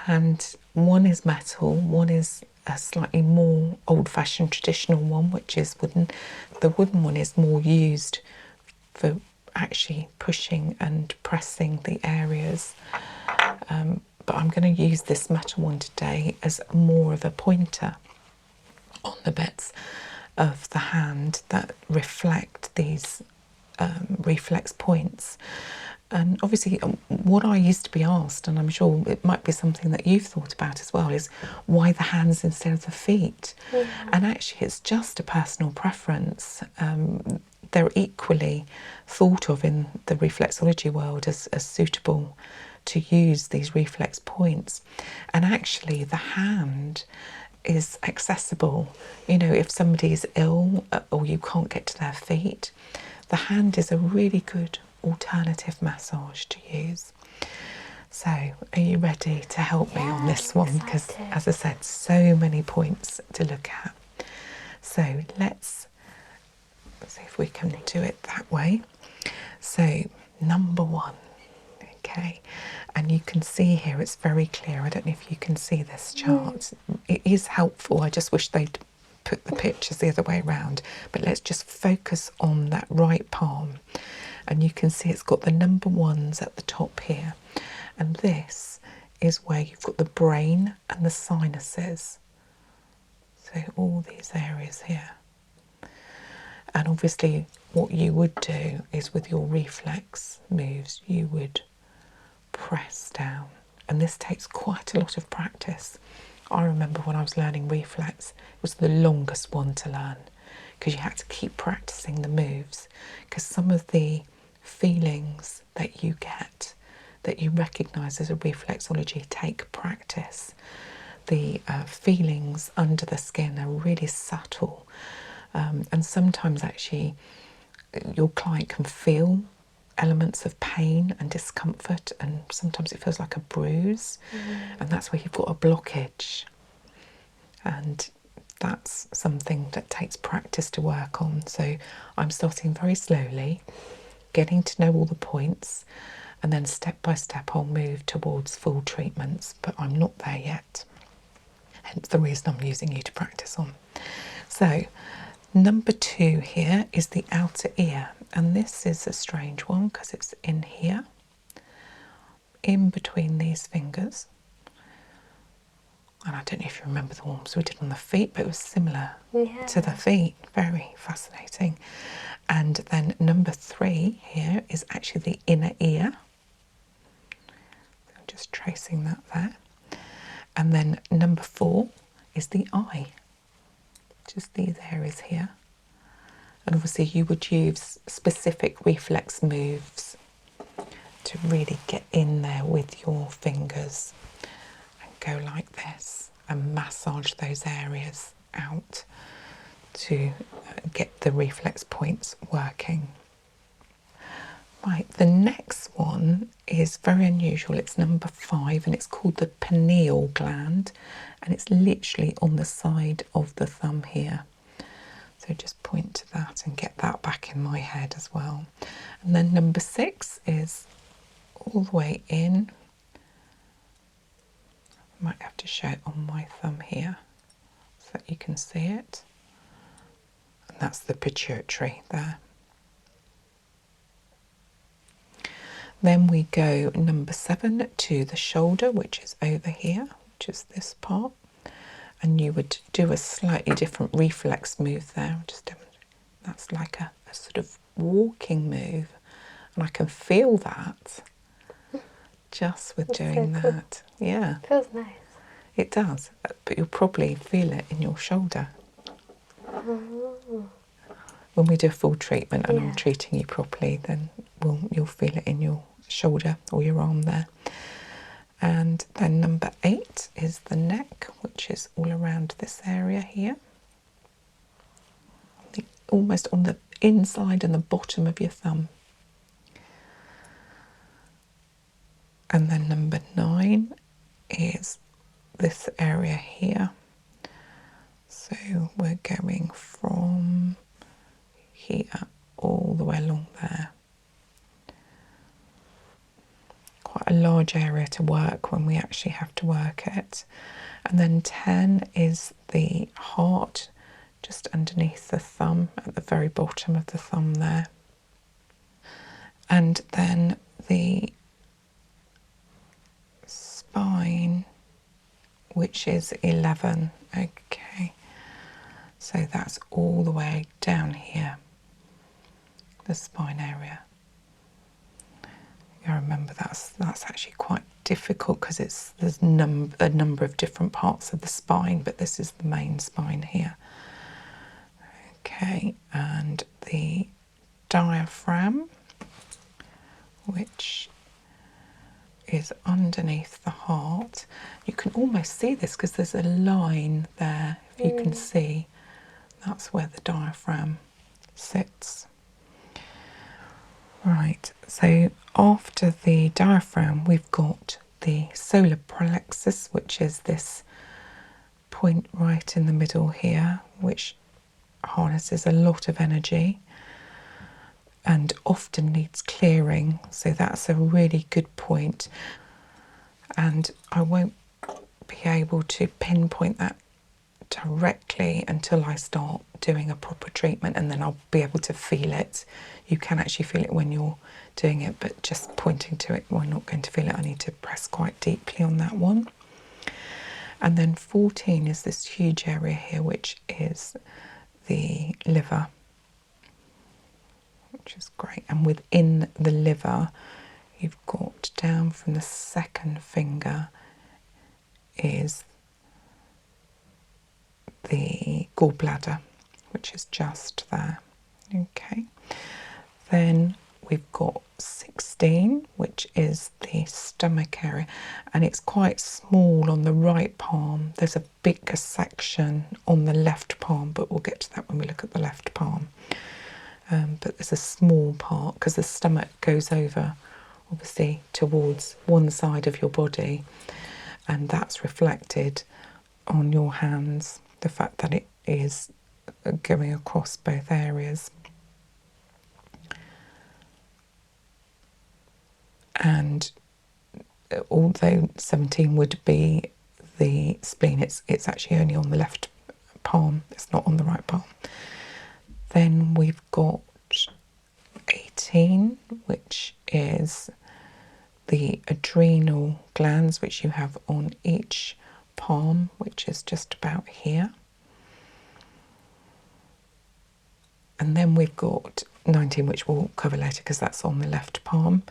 and one is metal, one is a slightly more old-fashioned traditional one, which is wooden. The wooden one is more used for actually pushing and pressing the areas, but I'm going to use this metal one today as more of a pointer on the bits of the hand that reflect these reflex points. And obviously, what I used to be asked, and I'm sure it might be something that you've thought about as well, is why the hands instead of the feet? Yeah. And actually, it's just a personal preference. They're equally thought of in the reflexology world as suitable to use these reflex points. And actually, the hand is accessible. You know, if somebody's ill or you can't get to their feet, the hand is a really good alternative massage to use. So, are you ready to help me on this one? Because, as I said, so many points to look at. So, let's see if we can do it that way. So, number one, okay, and you can see here it's very clear. I don't know if you can see this chart. It is helpful. I just wish they'd put the pictures the other way around, but let's just focus on that right palm, and you can see it's got the number ones at the top here, and this is where you've got the brain and the sinuses, so all these areas here. And obviously what you would do is with your reflex moves you would press down, and this takes quite a lot of practice. I remember when I was learning reflex, it was the longest one to learn because you had to keep practicing the moves, because some of the feelings that you get that you recognise as a reflexology take practice. The feelings under the skin are really subtle, and sometimes actually your client can feel elements of pain and discomfort, and sometimes it feels like a bruise, and that's where you've got a blockage, and that's something that takes practice to work on. So I'm starting very slowly, getting to know all the points, and then step by step I'll move towards full treatments, but I'm not there yet, hence the reason I'm using you to practice on. So number two here is the outer ear, and this is a strange one because it's in here, in between these fingers. And I don't know if you remember the ones we did on the feet, but it was similar to the feet. Very fascinating. And then number three here is actually the inner ear. I'm just tracing that there. And then number four is the eye, just these areas here. And obviously you would use specific reflex moves to really get in there with your fingers and go like this and massage those areas out to get the reflex points working. Right, the next one is very unusual. It's number 5 and it's called the pineal gland, and it's literally on the side of the thumb here. So just point to that and get that back in my head as well. And then number 6 is all the way in. I might have to show it on my thumb here so that you can see it. And that's the pituitary there. Then we go number 7 to the shoulder, which is over here, which is this part. And you would do a slightly different reflex move there. That's like a sort of walking move, and I can feel that just with doing that. Yeah, Feels nice. It does, but you'll probably feel it in your shoulder. When we do a full treatment and I'm treating you properly, then you'll feel it in your shoulder or your arm there. And then number 8 is the neck, which is all around this area here. almost on the inside and the bottom of your thumb. And then number 9 is this area here. So we're going from here all the way along there. Quite a large area to work when we actually have to work it. And then 10 is the heart, just underneath the thumb, at the very bottom of the thumb there. And then the spine, which is 11. Okay, so that's all the way down here, the spine area. You remember that's actually quite difficult because there's a number of different parts of the spine, but this is the main spine here. Okay, and the diaphragm, which is underneath the heart. You can almost see this because there's a line there. If you can see, that's where the diaphragm sits. Right, so after the diaphragm, we've got the solar plexus, which is this point right in the middle here, which harnesses a lot of energy and often needs clearing. So that's a really good point. And I won't be able to pinpoint that directly until I start doing a proper treatment, and then I'll be able to feel it. You can actually feel it when you're doing it, but just pointing to it, we're not going to feel it. I need to press quite deeply on that one. And then 14 is this huge area here, which is the liver, which is great. And within the liver, you've got down from the second finger is the gallbladder, which is just there. Okay, then we've got 16, which is the stomach area, and it's quite small on the right palm. There's a bigger section on the left palm, but we'll get to that when we look at the left palm. But there's a small part because the stomach goes over, obviously, towards one side of your body, and that's reflected on your hands, the fact that it is going across both areas. And although 17 would be the spleen, it's actually only on the left palm, it's not on the right palm. Then we've got 18, which is the adrenal glands, which you have on each palm, which is just about here. And then we've got 19, which we'll cover later because that's on the left palm.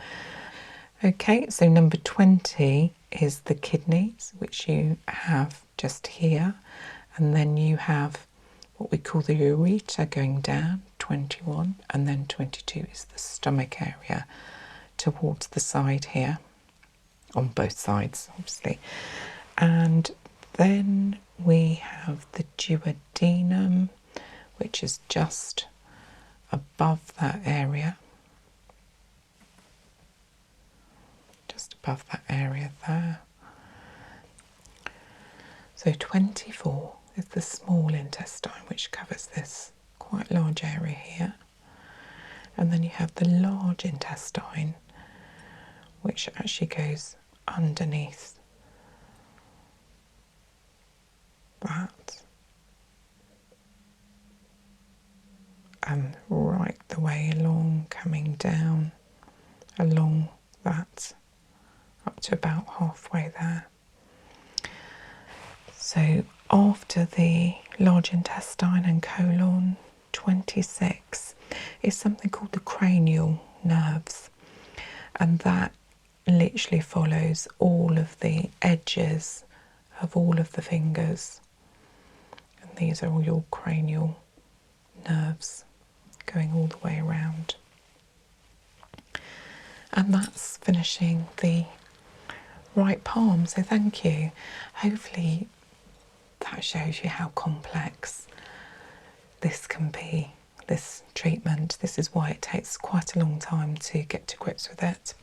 Okay, so number 20 is the kidneys, which you have just here. And then you have what we call the ureter going down, 21. And then 22 is the stomach area towards the side here, on both sides, obviously. And then we have the duodenum, which is just above that area. Just above that area there. So 24 is the small intestine, which covers this quite large area here. And then you have the large intestine, which actually goes underneath that and right the way along, coming down along that up to about halfway there. So after the large intestine and colon, 26 is something called the cranial nerves, and that literally follows all of the edges of all of the fingers, and these are all your cranial nerves going all the way around. And that's finishing the right palm, so thank you. Hopefully that shows you how complex this can be. this treatment. This is why it takes quite a long time to get to grips with it.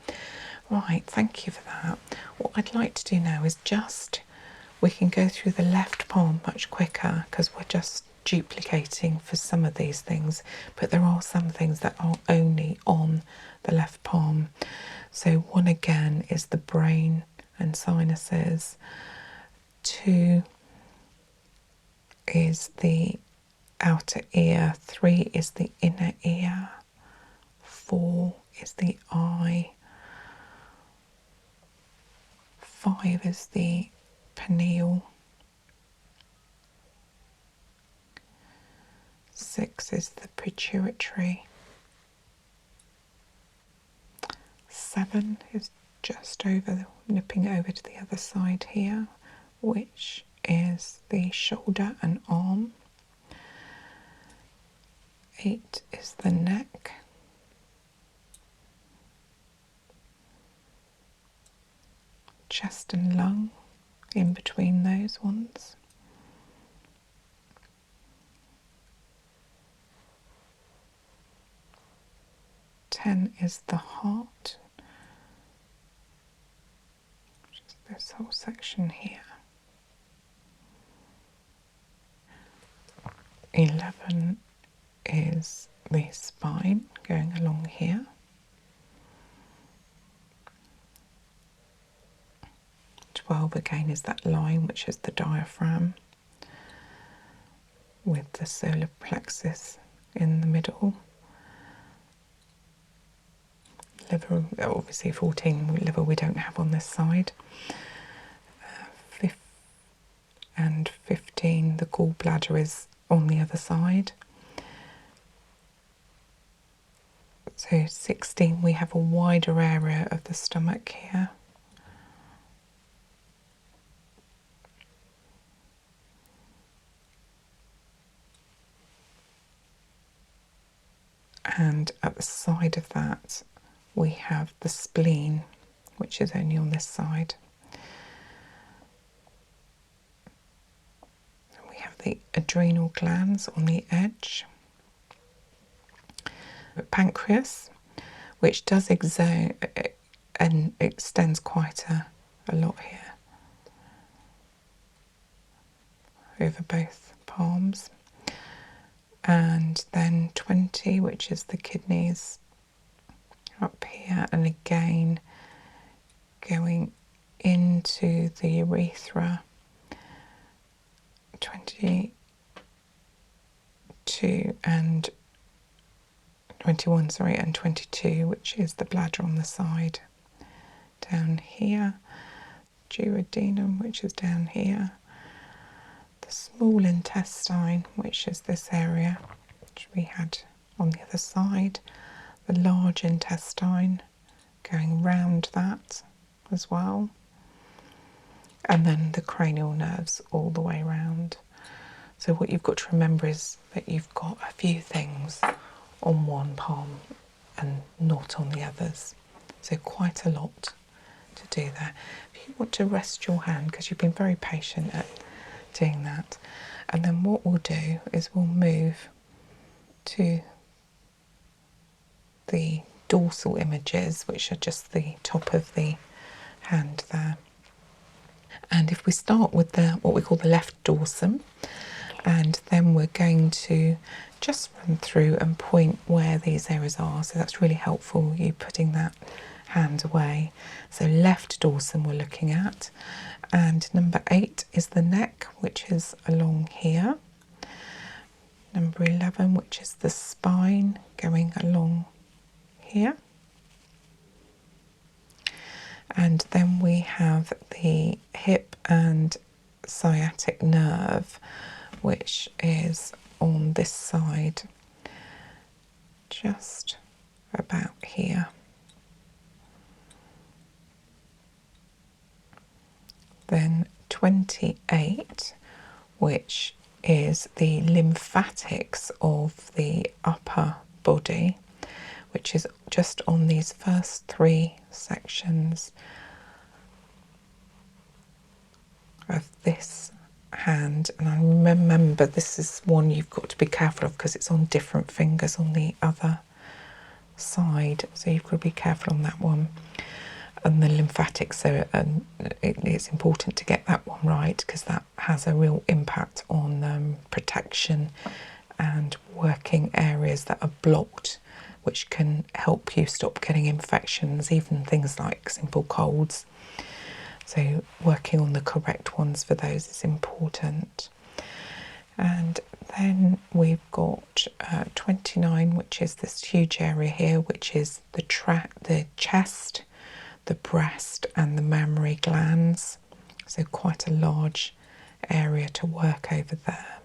Right, thank you for that. What I'd like to do now is we can go through the left palm much quicker because we're just duplicating for some of these things, but there are some things that are only on the left palm. So 1 again is the brain and sinuses, 2 is the outer ear, 3 is the inner ear, 4 is the eye, 5 is the pineal, 6 is the pituitary, 7 is just over, nipping over to the other side here, which is the shoulder and arm. 8 is the neck. 'Chest and lung in between those ones. 10 is the heart, which is this whole section here. 11 is the spine going along here. 12 again is that line, which is the diaphragm, with the solar plexus in the middle. Liver, obviously 14 liver we don't have on this side. 15, the gallbladder is on the other side. So 16, we have a wider area of the stomach here. And at the side of that, we have the spleen, which is only on this side. And we have the adrenal glands on the edge. Pancreas, which does and extends quite a lot here over both palms. And then 20, which is the kidneys up here, and again going into the urethra. 22 and 21, sorry, and 22, which is the bladder on the side down here. Duodenum, which is down here. The small intestine, which is this area, which we had on the other side. The large intestine going round that as well. And then the cranial nerves all the way round. So what you've got to remember is that you've got a few things on one palm and not on the others. So quite a lot to do there. If you want to rest your hand, because you've been very patient at doing that, and then what we'll do is we'll move to the dorsal images, which are just the top of the hand there. And if we start with what we call the left dorsum, and then we're going to just run through and point where these areas are. So that's really helpful, you putting that hand away. So left dorsum we're looking at, and number 8 is the neck, which is along here. Number 11, which is the spine, going along here. And then we have the hip and sciatic nerve, which is on this side, just about here. Then 28, which is the lymphatics of the upper body, which is just on these first 3 sections of this hand, and I remember this is one you've got to be careful of because it's on different fingers on the other side, so you've got to be careful on that one. And the lymphatics, so it's important to get that one right because that has a real impact on protection and working areas that are blocked, which can help you stop getting infections, even things like simple colds. So working on the correct ones for those is important. And then we've got 29, which is this huge area here, which is the chest, the breast and the mammary glands. So quite a large area to work over there.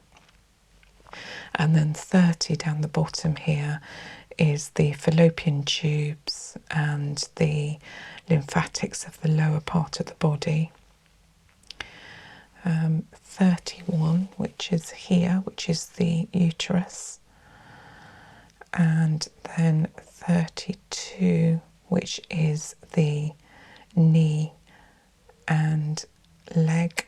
And then 30 down the bottom here is the fallopian tubes and the lymphatics of the lower part of the body. 31, which is here, which is the uterus. And then 32, which is the knee and leg,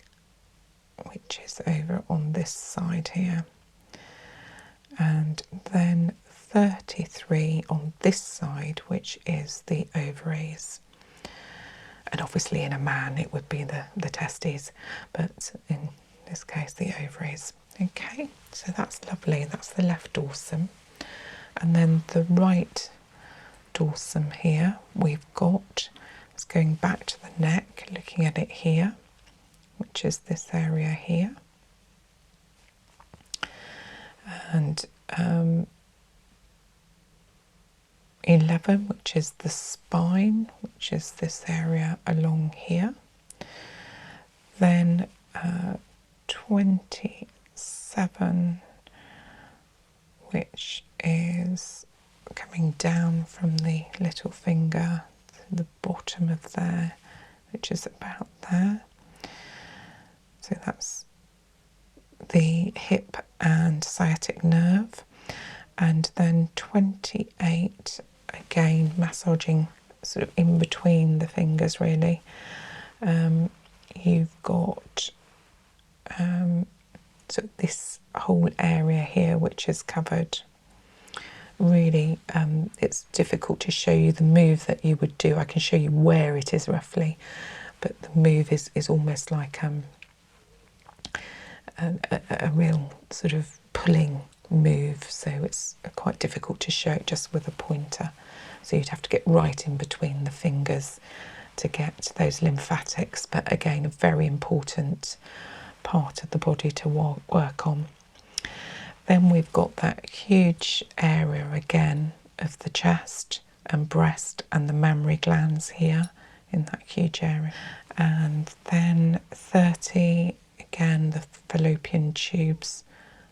which is over on this side here. And then 33 on this side, which is the ovaries. And obviously in a man it would be the testes, but in this case the ovaries. Okay, so that's lovely. That's the left dorsum. And then the right dorsum here we've got, it's going back to the neck, looking at it here, which is this area here. And 11, which is the spine, which is this area along here. Then 27, which is coming down from the little finger to the bottom of there, which is about there. So that's the hip and sciatic nerve. And then 28, again massaging sort of in between the fingers really. You've got so this whole area here which is covered. Really it's difficult to show you the move that you would do. I can show you where it is roughly, but the move is almost like a real sort of pulling move, so it's quite difficult to show it just with a pointer. So you'd have to get right in between the fingers to get those lymphatics, but again a very important part of the body to work on. Then we've got that huge area again of the chest and breast and the mammary glands here in that huge area. And then 30, again the fallopian tubes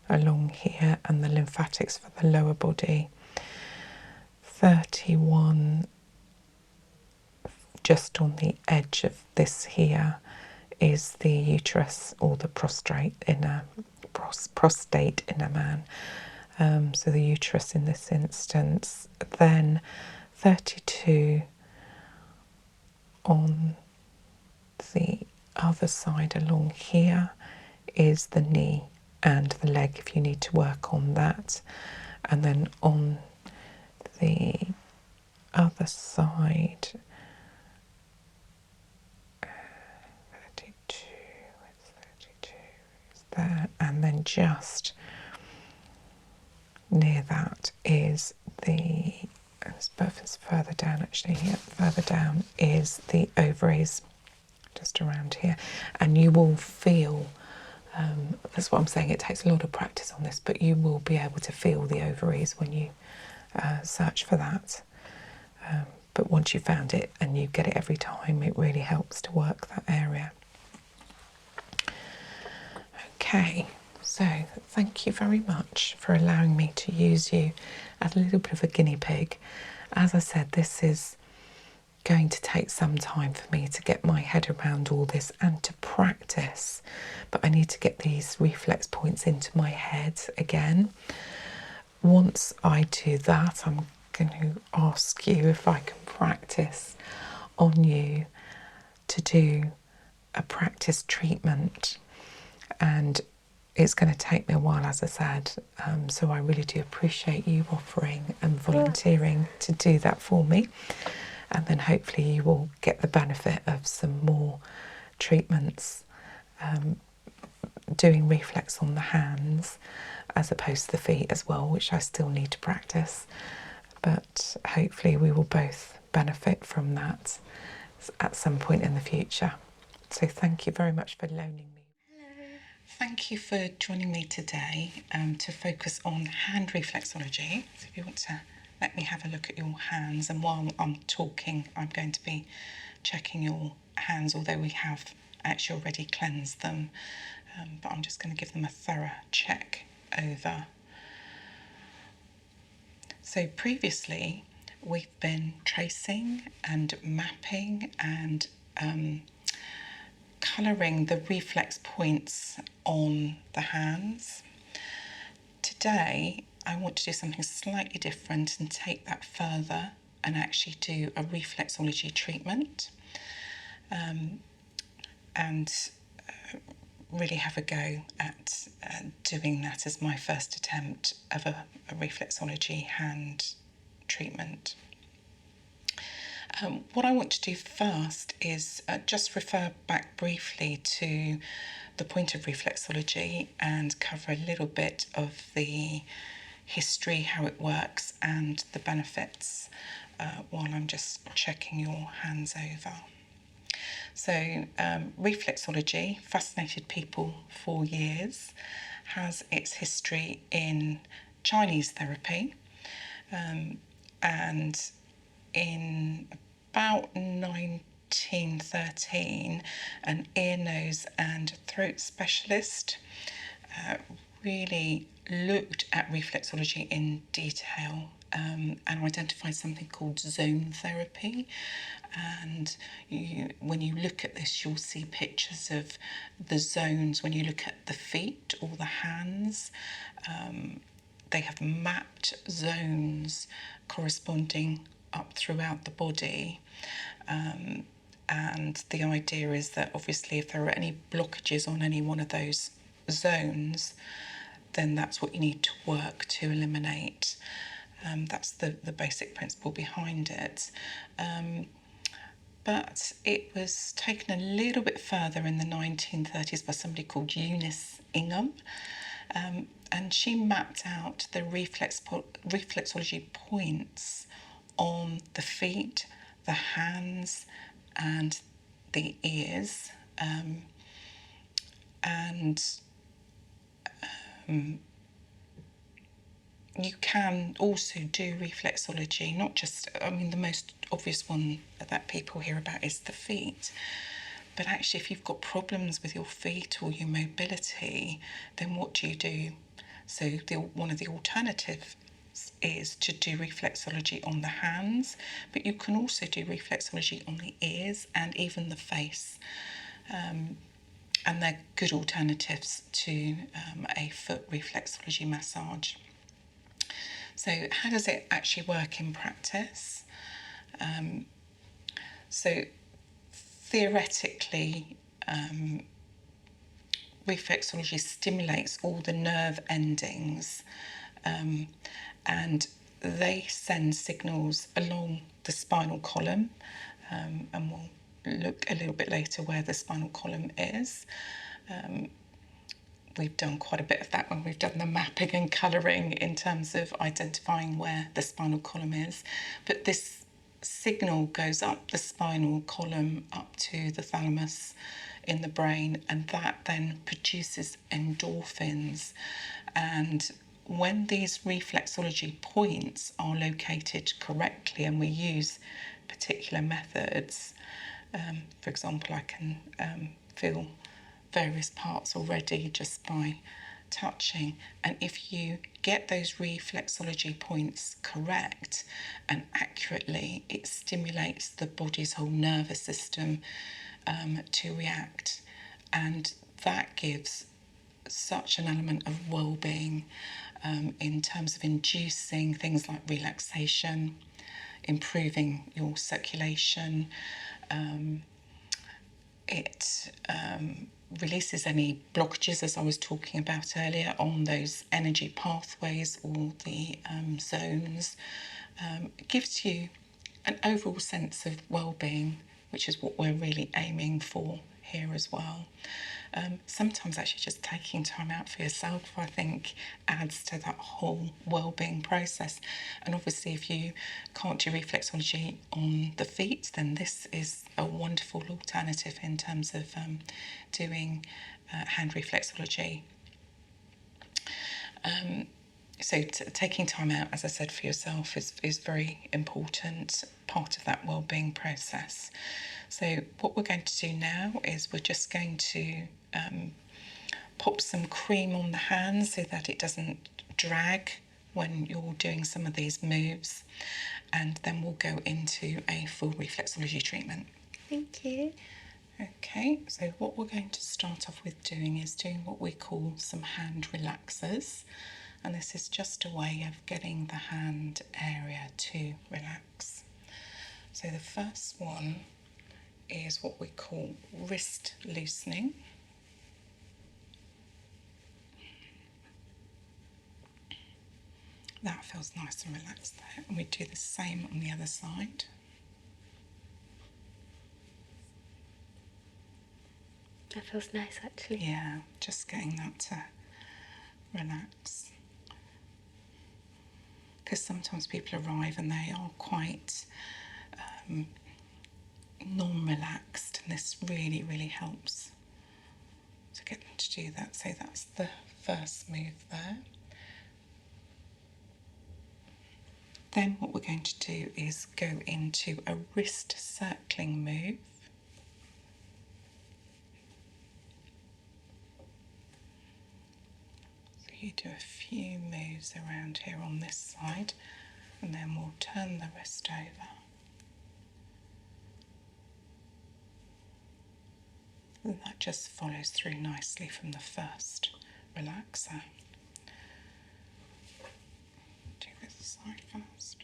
along here and the lymphatics for the lower body. 31, just on the edge of this here, is the uterus or the prostate in a man. So the uterus in this instance. Then 32 on the other side along here is the knee and the leg if you need to work on that. And then on the other side, 32 is there, and then just near that is it's further down actually here, further down is the ovaries, just around here. And you will feel, that's what I'm saying, it takes a lot of practice on this, but you will be able to feel the ovaries when you search for that. But once you've found it and you get it every time, it really helps to work that area. Okay, so thank you very much for allowing me to use you as a little bit of a guinea pig. As I said, this is going to take some time for me to get my head around all this and to practice, but I need to get these reflex points into my head again. Once I do that, I'm going to ask you if I can practice on you to do a practice treatment. And it's going to take me a while, as I said, so I really do appreciate you offering and volunteering to do that for me. And then hopefully you will get the benefit of some more treatments, doing reflex on the hands as opposed to the feet as well, which I still need to practice. But hopefully we will both benefit from that at some point in the future. So thank you very much for loaning me. Hello. Thank you for joining me today to focus on hand reflexology. So if you want to let me have a look at your hands, and while I'm talking I'm going to be checking your hands, although we have actually already cleansed them, but I'm just going to give them a thorough check over. So previously we've been tracing and mapping and colouring the reflex points on the hands. Today I want to do something slightly different and take that further and actually do a reflexology treatment, and really have a go at doing that as my first attempt of a reflexology hand treatment. What I want to do first is just refer back briefly to the point of reflexology and cover a little bit of the history, how it works, and the benefits while I'm just checking your hands over. So reflexology fascinated people for years, has its history in Chinese therapy, and in about 1913 an ear, nose and throat specialist really looked at reflexology in detail, and identified something called zone therapy. And when you look at this, you'll see pictures of the zones. When you look at the feet or the hands, they have mapped zones corresponding up throughout the body. And the idea is that obviously if there are any blockages on any one of those zones, then that's what you need to work to eliminate. That's the basic principle behind it. But it was taken a little bit further in the 1930s by somebody called Eunice Ingham, and she mapped out the reflexology points on the feet, the hands and the ears, and you can also do reflexology, not just, I mean, the most obvious one that people hear about is the feet. But actually, if you've got problems with your feet or your mobility, then what do? So one of the alternatives is to do reflexology on the hands, but you can also do reflexology on the ears and even the face. And they're good alternatives to a foot reflexology massage. So how does it actually work in practice? So theoretically, reflexology stimulates all the nerve endings, and they send signals along the spinal column, and we'll look a little bit later where the spinal column is. We've done quite a bit of that when we've done the mapping and colouring in terms of identifying where the spinal column is. But this signal goes up the spinal column up to the thalamus in the brain, and that then produces endorphins. And when these reflexology points are located correctly and we use particular methods, for example, I can feel various parts already just by touching, and if you get those reflexology points correct and accurately, it stimulates the body's whole nervous system to react, and that gives such an element of well-being in terms of inducing things like relaxation, improving your circulation. It releases any blockages, as I was talking about earlier, on those energy pathways or the zones. It gives you an overall sense of well-being, which is what we're really aiming for here as well. Sometimes actually just taking time out for yourself, I think, adds to that whole well-being process. And obviously, if you can't do reflexology on the feet, then this is a wonderful alternative in terms of doing hand reflexology. So taking time out, as I said, for yourself is very important, part of that well-being process. So what we're going to do now is we're just going to pop some cream on the hands so that it doesn't drag when you're doing some of these moves, and then we'll go into a full reflexology treatment. Thank you. Okay, so what we're going to start off with doing is doing what we call some hand relaxers, and this is just a way of getting the hand area to relax. So the first one is what we call wrist loosening. That feels nice and relaxed there, and we do the same on the other side. That feels nice, actually. Yeah, just getting that to relax. Because sometimes people arrive and they are quite non-relaxed, and this really, really helps to get them to do that. So that's the first move there. Then what we're going to do is go into a wrist circling move. So you do a few moves around here on this side, and then we'll turn the wrist over. And that just follows through nicely from the first relaxer. Do this side first.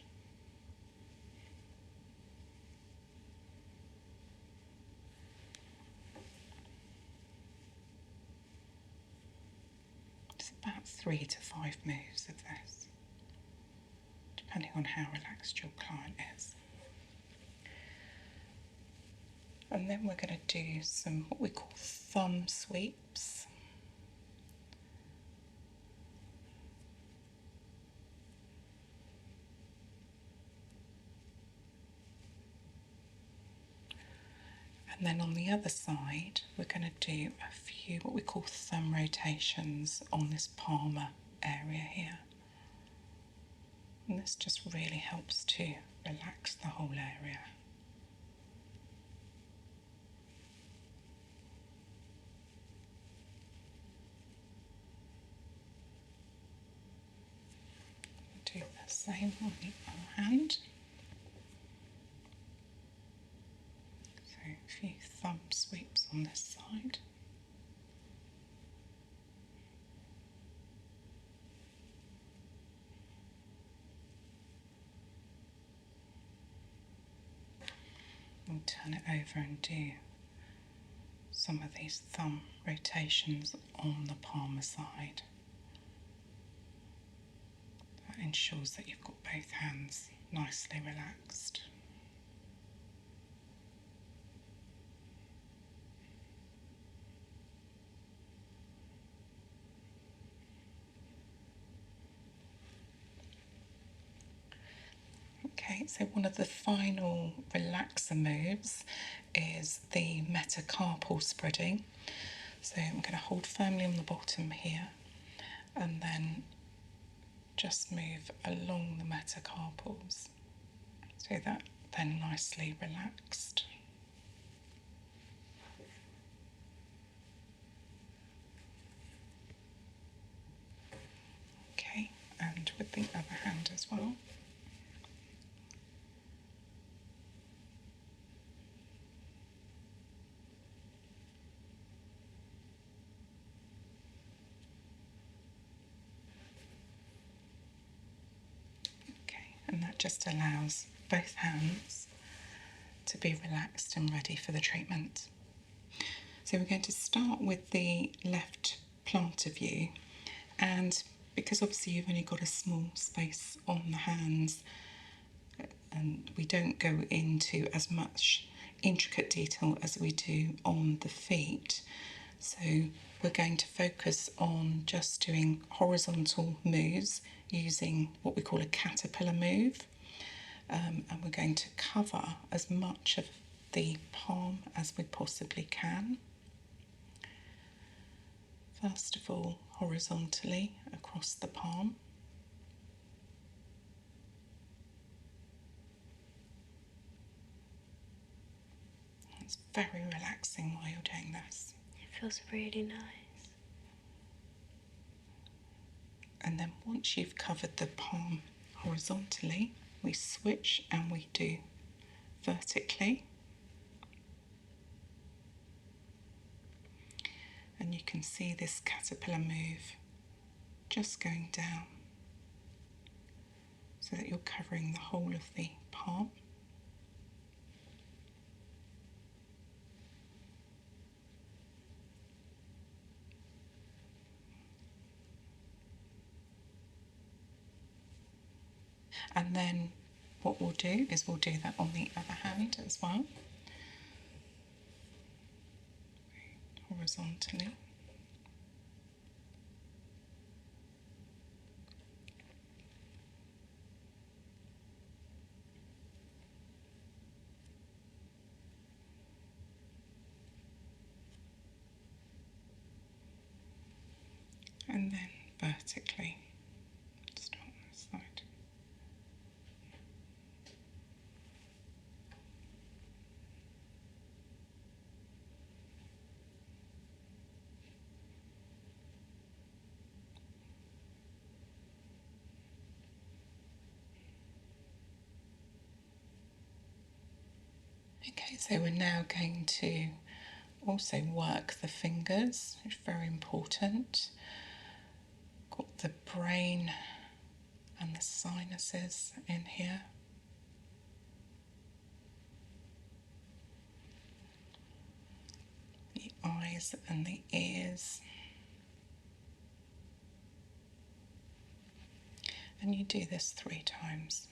It's about 3 to 5 moves of this, depending on how relaxed your client is. And then we're going to do some what we call thumb sweeps. And then on the other side, we're going to do a few what we call thumb rotations on this palmar area here. And this just really helps to relax the whole area. Do the same on the other hand. So a few thumb sweeps on this side. We'll turn it over and do some of these thumb rotations on the palmar side. That ensures that you've got both hands nicely relaxed. Okay, so one of the final relaxer moves is the metacarpal spreading. So I'm going to hold firmly on the bottom here and then just move along the metacarpals so that they're nicely relaxed. Okay, and with the other hand as well. And that just allows both hands to be relaxed and ready for the treatment. So we're going to start with the left plantar view, and because obviously you've only got a small space on the hands, and we don't go into as much intricate detail as we do on the feet. So we're going to focus on just doing horizontal moves using what we call a caterpillar move, and we're going to cover as much of the palm as we possibly can. First of all, horizontally across the palm. It's very relaxing while you're doing this. It feels really nice. And then once you've covered the palm horizontally, we switch and we do vertically. And you can see this caterpillar move just going down so that you're covering the whole of the palm. And then what we'll do is we'll do that on the other hand as well. Horizontally. And then vertically. Start on this side. Okay, so we're now going to also work the fingers, which is very important. Got the brain and the sinuses in here. The eyes and the ears. And you do this 3 times.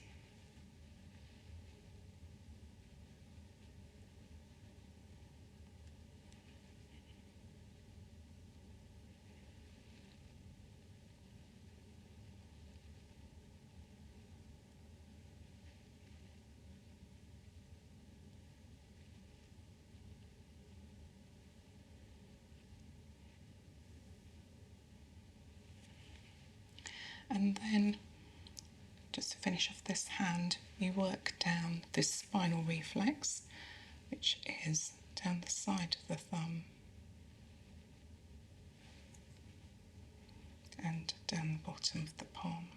And then, just to finish off this hand, you work down this spinal reflex, which is down the side of the thumb and down the bottom of the palm.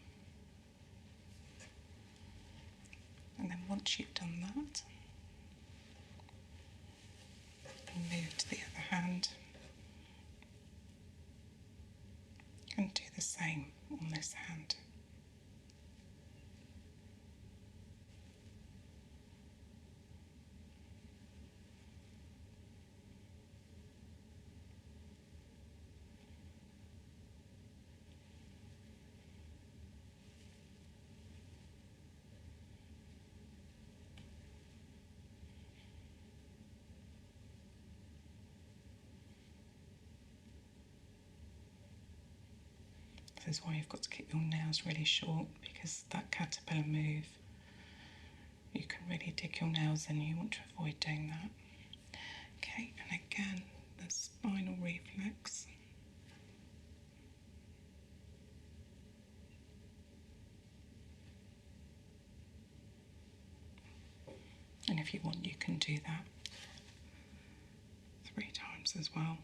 And then once you've done that, you move to the other hand and do the same on this hand. This is why you've got to keep your nails really short, because that caterpillar move, you can really dig your nails in. You want to avoid doing that. Okay, and again, the spinal reflex. And if you want, you can do that 3 times as well.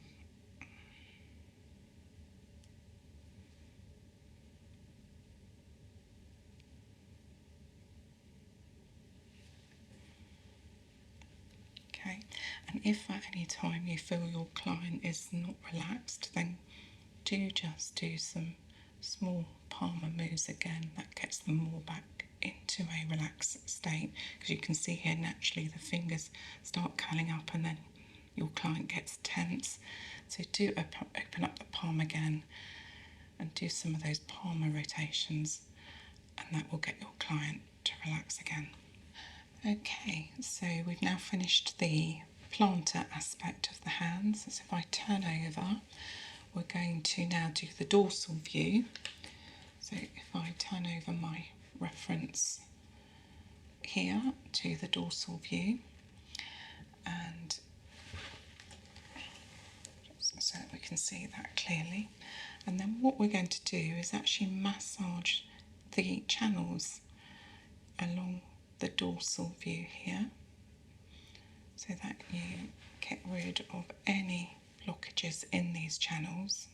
Okay, and if at any time you feel your client is not relaxed, then do just do some small palmar moves again. That gets them more back into a relaxed state, because you can see here naturally the fingers start curling up and then your client gets tense. So do open up the palm again and do some of those palmar rotations, and that will get your client to relax again. Okay, so we've now finished the plantar aspect of the hands. So if I turn over, we're going to now do the dorsal view. So if I turn over my reference here to the dorsal view, and so that we can see that clearly. And then what we're going to do is actually massage the channels along the dorsal view here, so that you get rid of any blockages in these channels.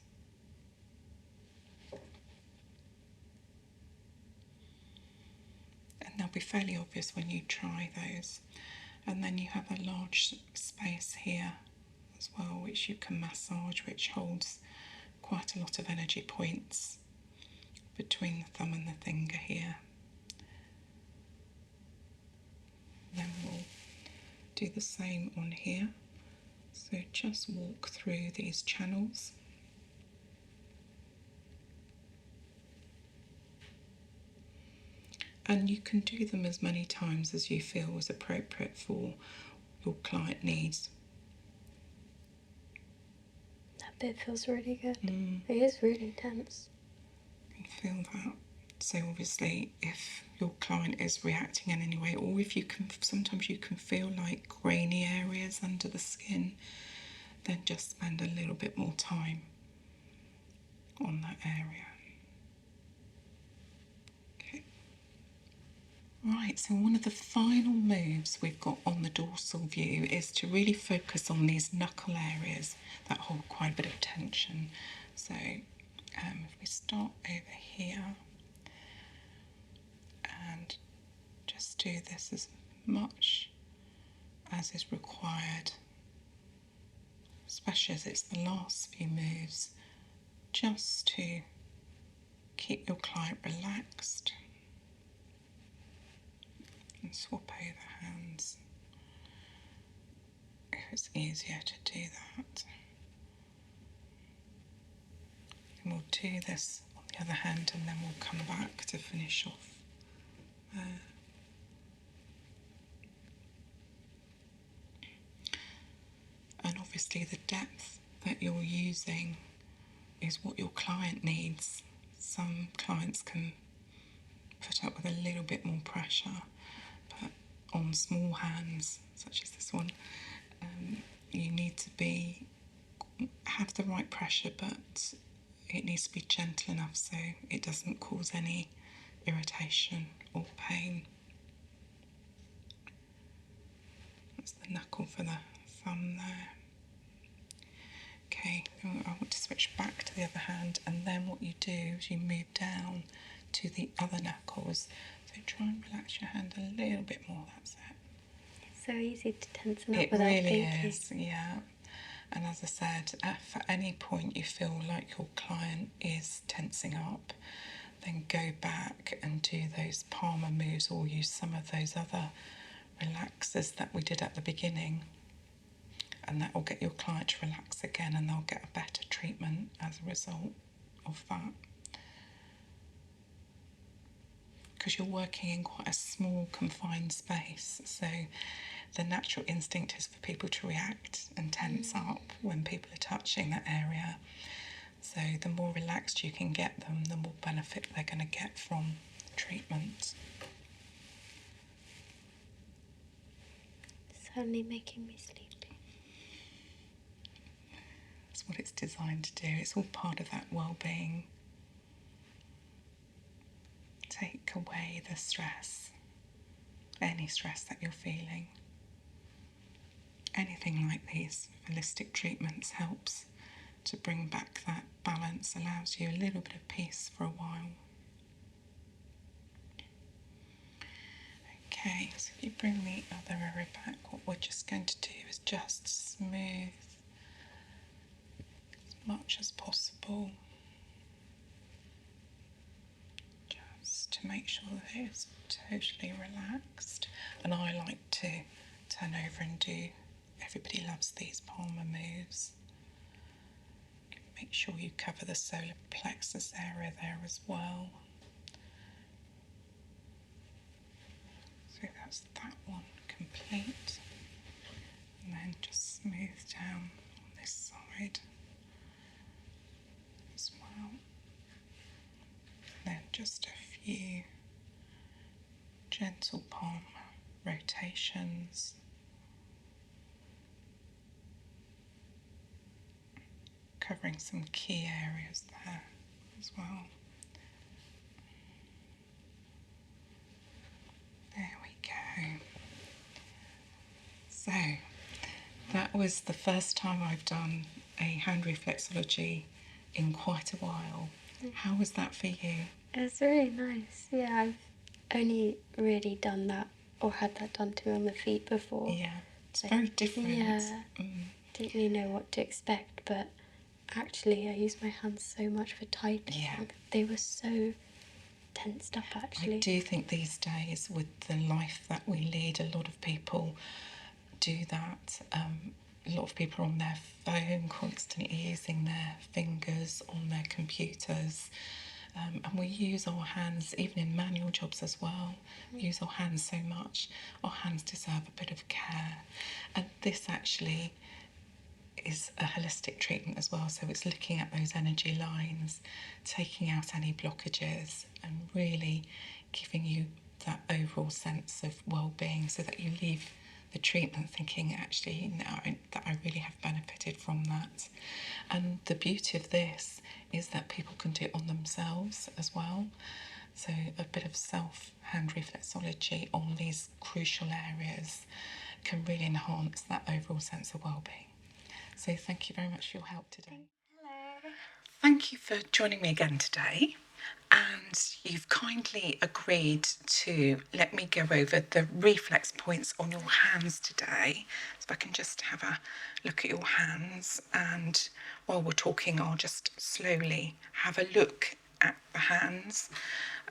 And they'll be fairly obvious when you try those. And then you have a large space here as well, which you can massage, which holds quite a lot of energy points between the thumb and the finger here. Then we'll do the same on here. So just walk through these channels. And you can do them as many times as you feel is appropriate for your client needs. That bit feels really good. It is really tense. You can feel that. So obviously if your client is reacting in any way, or if you can, sometimes you can feel like grainy areas under the skin, then just spend a little bit more time on that area. Okay. Right, so one of the final moves we've got on the dorsal view is to really focus on these knuckle areas that hold quite a bit of tension. So if we start over here and just do this as much as is required, especially as it's the last few moves, just to keep your client relaxed, and swap over hands if it's easier to do that. And we'll do this on the other hand, and then we'll come back to finish off there. And obviously the depth that you're using is what your client needs. Some clients can put up with a little bit more pressure, but on small hands such as this one, you need to have the right pressure, but it needs to be gentle enough so it doesn't cause any irritation or pain. That's the knuckle for the thumb there. Okay, I want to switch back to the other hand, and then what you do is you move down to the other knuckles. So try and relax your hand a little bit more, that's it. It's so easy to tense up It without really thinking. is, yeah. And as I said, for any point you feel like your client is tensing up, then go back and do those palmar moves, or use some of those other relaxers that we did at the beginning, and that will get your client to relax again, and they'll get a better treatment as a result of that. Because you're working in quite a small confined space, so the natural instinct is for people to react and tense up when people are touching that area. So the more relaxed you can get them, the more benefit they're going to get from treatment. It's only making me sleepy. That's what it's designed to do. It's all part of that well-being. Take away the stress, any stress that you're feeling. Anything like these holistic treatments helps to bring back that balance, allows you a little bit of peace for a while. Okay, so if you bring the other area back, what we're just going to do is just smooth as much as possible, just to make sure that it's totally relaxed. And I like to turn over and do Everybody loves these palmar moves. Make sure you cover the solar plexus area there as well. So that's that one complete. And then just smooth down on this side as well. And then just a few gentle palm rotations. Covering some key areas there as well. There we go. So that was the first time I've done a hand reflexology in quite a while. How was that for you? It's really nice. Yeah, I've only really done that or had that done to me on the feet before. Yeah, it's very different. Yeah, didn't really know what to expect, but actually I used my hands so much for typing. Yeah. They were so tensed up, actually. I do think these days, with the life that we lead, a lot of people do that. A lot of people are on their phone, constantly using their fingers on their computers. And we use our hands, even in manual jobs as well. We use our hands so much. Our hands deserve a bit of care. And this actually is a holistic treatment as well. So it's looking at those energy lines, taking out any blockages, and really giving you that overall sense of well-being, so that you leave the treatment thinking, actually, now that I really have benefited from that. And the beauty of this is that people can do it on themselves as well. So a bit of self-hand reflexology on these crucial areas can really enhance that overall sense of well-being. So thank you very much for your help today. Hello. Thank you for joining me again today. And you've kindly agreed to let me go over the reflex points on your hands today. So if I can just have a look at your hands, and while we're talking, I'll just slowly have a look at the hands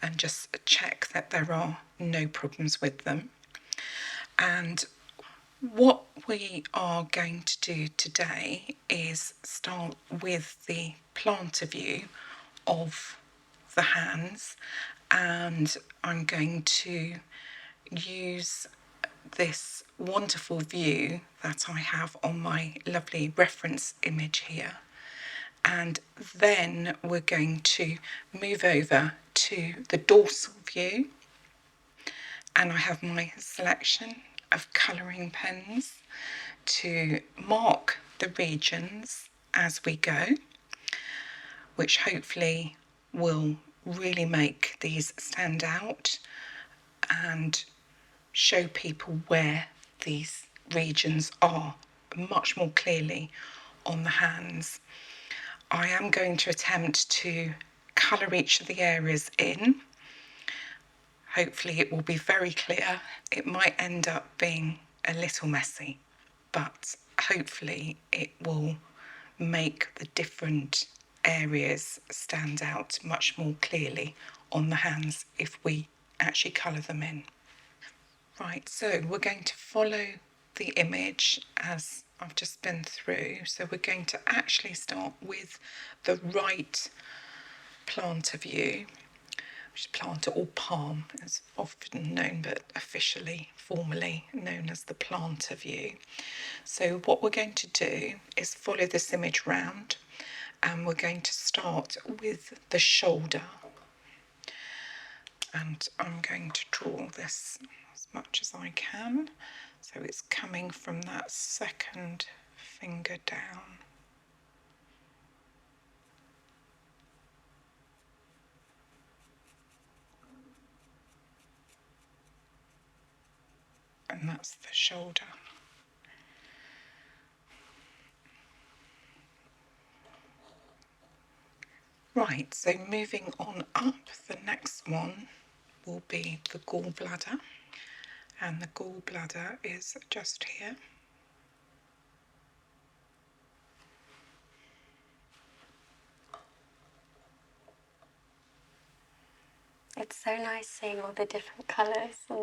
and just check that there are no problems with them. And what we are going to do today is start with the plantar view of the hands, and I'm going to use this wonderful view that I have on my lovely reference image here, and then we're going to move over to the dorsal view, and I have my selection of colouring pens to mark the regions as we go, which hopefully will really make these stand out and show people where these regions are much more clearly on the hands. I am going to attempt to colour each of the areas in. Hopefully it will be very clear. It might end up being a little messy, but hopefully it will make the different areas stand out much more clearly on the hands if we actually colour them in. Right, so we're going to follow the image as I've just been through. So we're going to actually start with the right plantar view, which is plantar or palm, as often known, but officially, formally known as the plantar view. So what we're going to do is follow this image round, and we're going to start with the shoulder. And I'm going to draw this as much as I can. So it's coming from that second finger down. And that's the shoulder. Right, so moving on up, the next one will be the gallbladder. And the gallbladder is just here. It's so nice seeing all the different colours and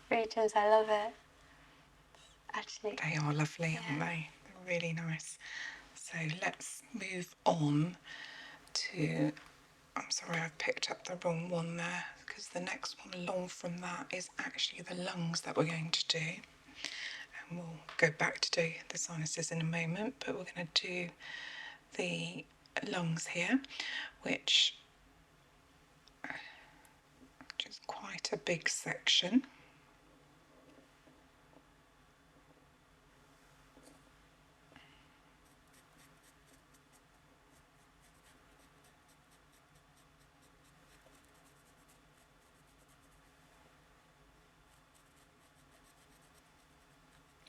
the regions. I love it. actually. They are lovely, aren't they? They're really nice. So let's move on to, I'm sorry, I've picked up the wrong one there, because the next one along from that is actually the lungs that we're going to do. And we'll go back to do the sinuses in a moment, but we're going to do the lungs here, which is quite a big section.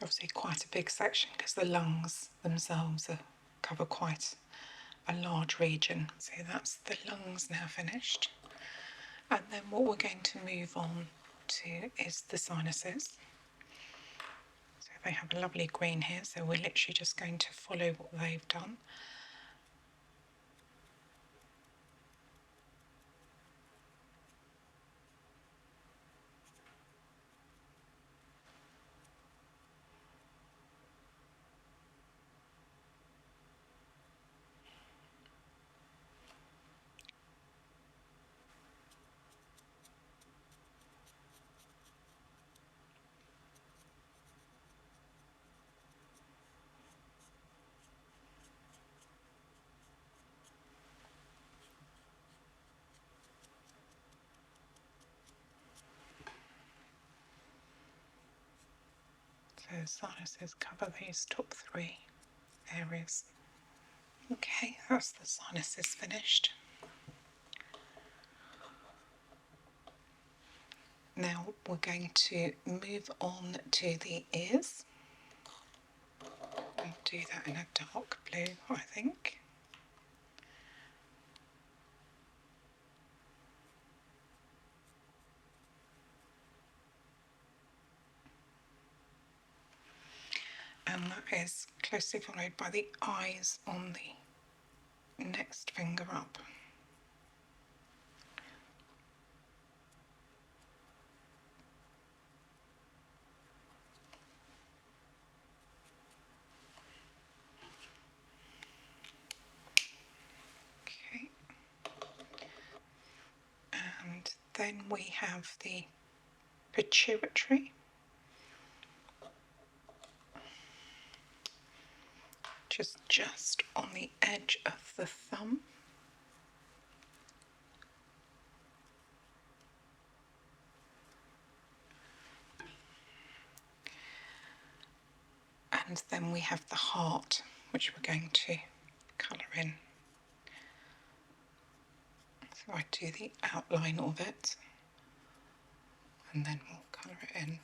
Obviously quite a big section because the lungs themselves cover quite a large region. So that's the lungs now finished. And then what we're going to move on to is the sinuses. So they have a lovely green here, so we're literally just going to follow what they've done. So sinuses cover these top three areas. Okay, that's the sinuses finished. Now we're going to move on to the ears. I'll do that in a dark blue, I think. And that is closely followed by the eyes on the next finger up. Okay. And then we have the pituitary, which is just on the edge of the thumb. And then we have the heart, which we're going to colour in. So I do the outline of it, and then we'll colour it in.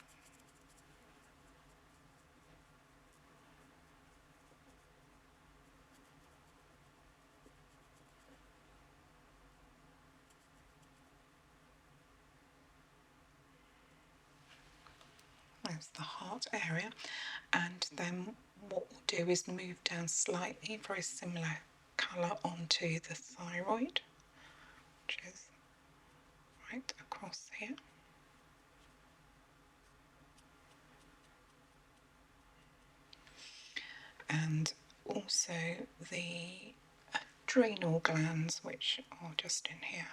There's the heart area, and then what we'll do is move down slightly, very similar colour onto the thyroid, which is right across here. And also the adrenal glands, which are just in here.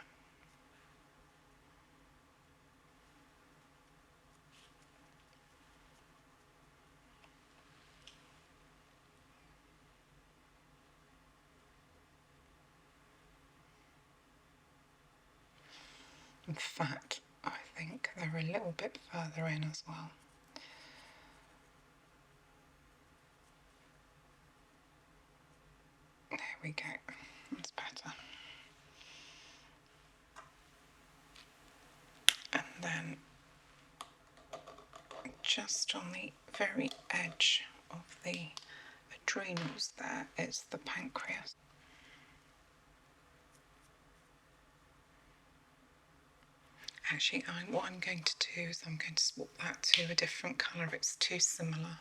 In fact, I think they're a little bit further in as well. There we go, that's better. And then just on the very edge of the adrenals there is the pancreas. Actually, what I'm going to do is I'm going to swap that to a different colour. It's too similar.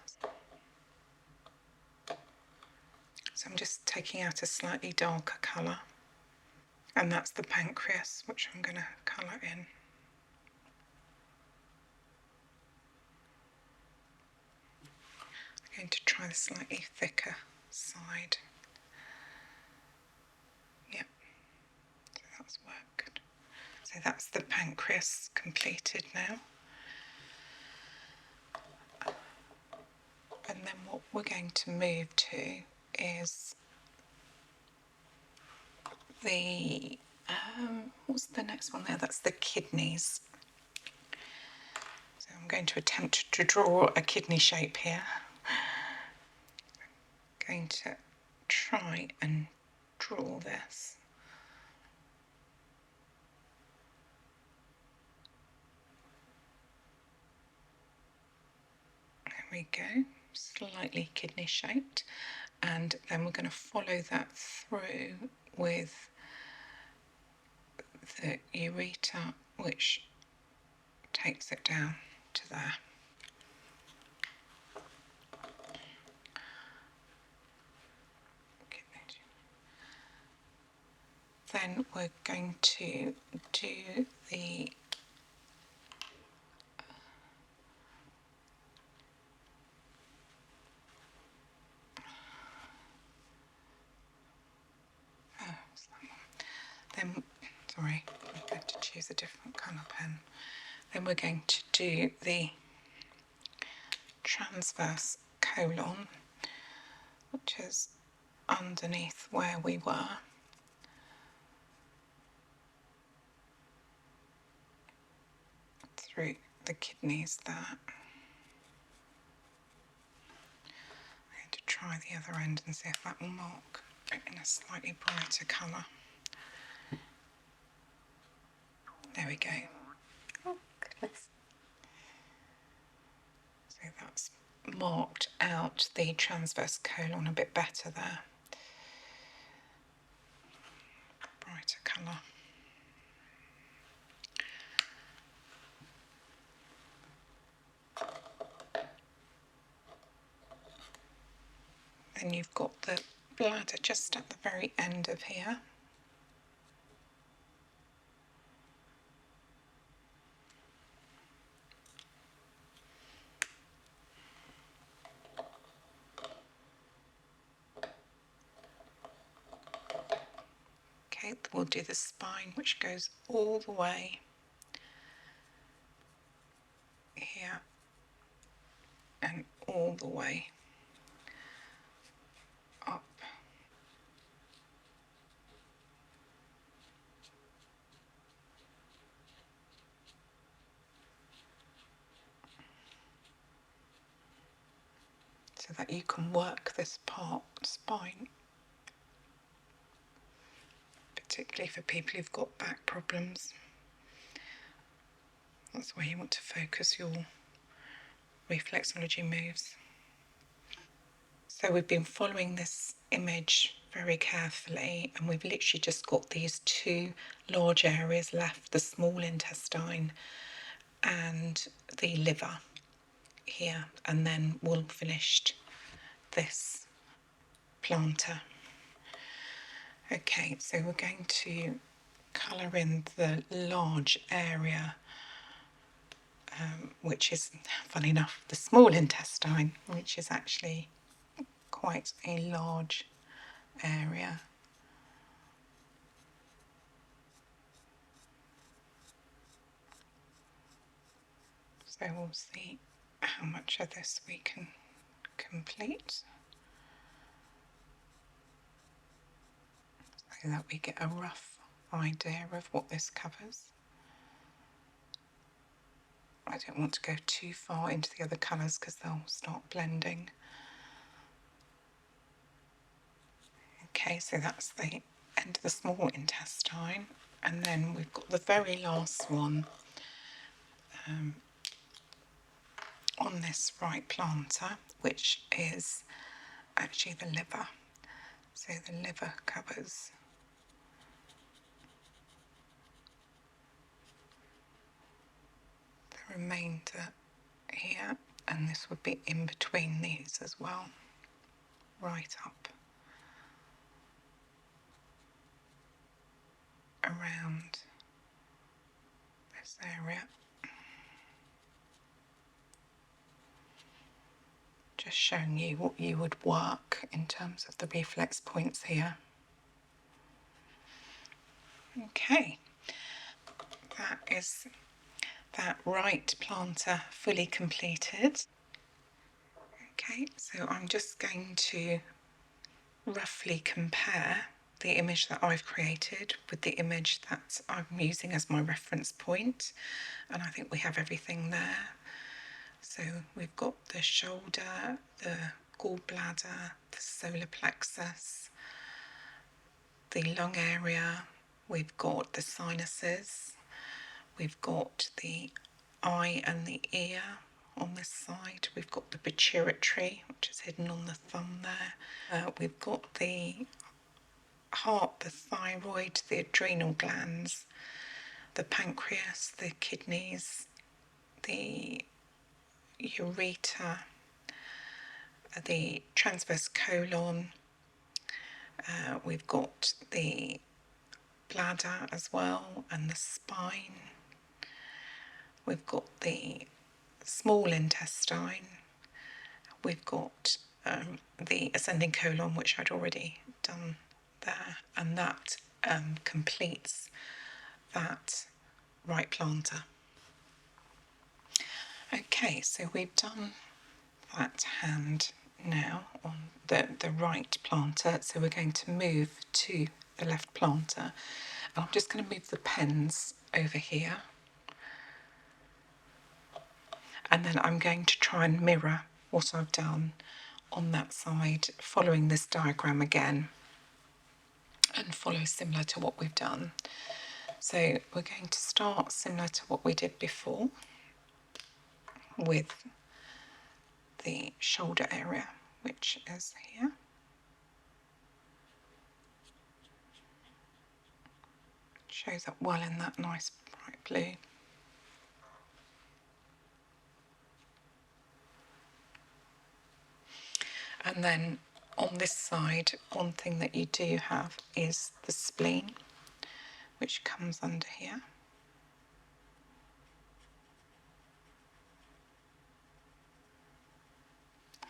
So I'm just taking out a slightly darker colour, and that's the pancreas, which I'm going to colour in. I'm going to try the slightly thicker side. Yep, so that's worked. So that's the pancreas completed now. And then what we're going to move to is the, what's the next one there? That's the kidneys. So I'm going to attempt to draw a kidney shape here. Going to try and draw this. There we go, slightly kidney shaped. And then we're going to follow that through with the ureter, which takes it down to there. Then we're going to do the then, sorry, I'm going to choose a different colour pen. Then we're going to do the transverse colon, which is underneath where we were. Through the kidneys there. I'm going to try the other end and see if that will mark it in a slightly brighter colour. There we go. Oh, goodness. So that's marked out the transverse colon a bit better there. Brighter colour. Then you've got the bladder just at the very end of here. Okay, we'll do the spine, which goes all the way here and all the way up. So that you can work this part, spine, particularly for people who've got back problems. That's where you want to focus your reflexology moves. So we've been following this image very carefully, and we've literally just got these two large areas left, the small intestine and the liver here, and then we'll finish this plantar. Okay, so we're going to colour in the large area, which is, funny enough, the small intestine, which is actually quite a large area. So we'll see how much of this we can complete so that we get a rough idea of what this covers. I don't want to go too far into the other colours because they'll start blending. Okay, so that's the end of the small intestine, and then we've got the very last one on this right plantar, which is actually the liver. So the liver covers the remainder here, and this would be in between these as well, right up around this area. just showing you what you would work in terms of the reflex points here. Okay, that is that right plantar fully completed. Okay, so I'm just going to roughly compare the image that I've created with the image that I'm using as my reference point, and I think we have everything there. So we've got the shoulder, the gallbladder, the solar plexus, the lung area, we've got the sinuses, we've got the eye and the ear on this side, we've got the pituitary, which is hidden on the thumb there, we've got the heart, the thyroid, the adrenal glands, the pancreas, the kidneys, the ureter, the transverse colon, we've got the bladder as well, and the spine. We've got the small intestine. We've got the ascending colon, which I'd already done there, and that completes that right plantar. Okay, so we've done that hand now on the right plantar, so we're going to move to the left plantar. I'm just going to move the pens over here, and then I'm going to try and mirror what I've done on that side, following this diagram again, and follow similar to what we've done. So we're going to start similar to what we did before with the shoulder area, which is here. Shows up well in that nice bright blue. And then on this side, one thing that you do have is the spleen, which comes under here.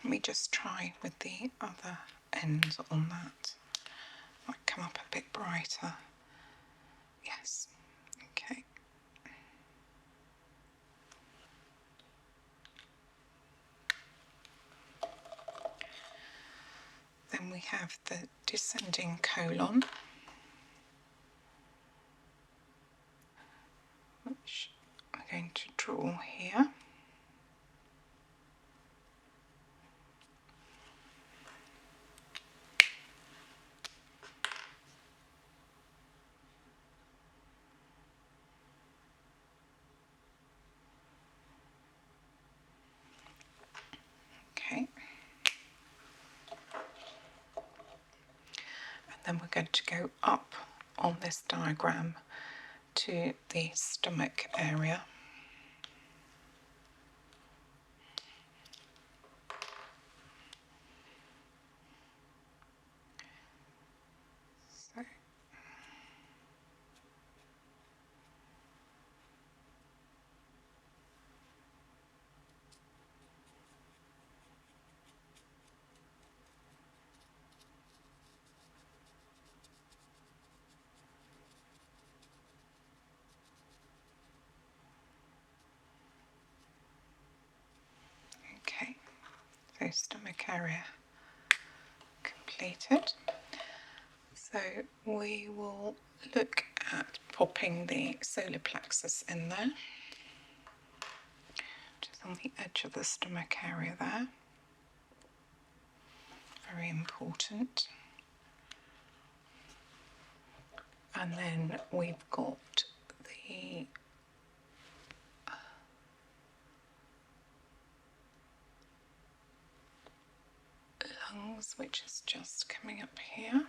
Let me just try with the other end on that. Might come up a bit brighter. Yes, okay. Then we have the descending colon, which I'm going to draw here. Okay. And then we're going to go up on this diagram to the stomach area. So okay, so stomach area completed. So we will look at popping the solar plexus in there, just on the edge of the stomach area there. Very important. And then we've got the lungs, which is just coming up here.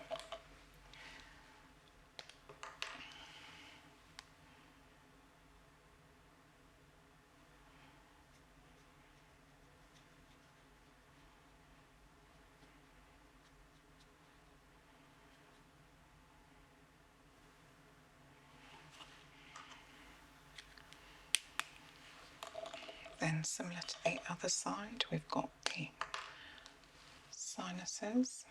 Then similar to the other side, we've got the sinuses.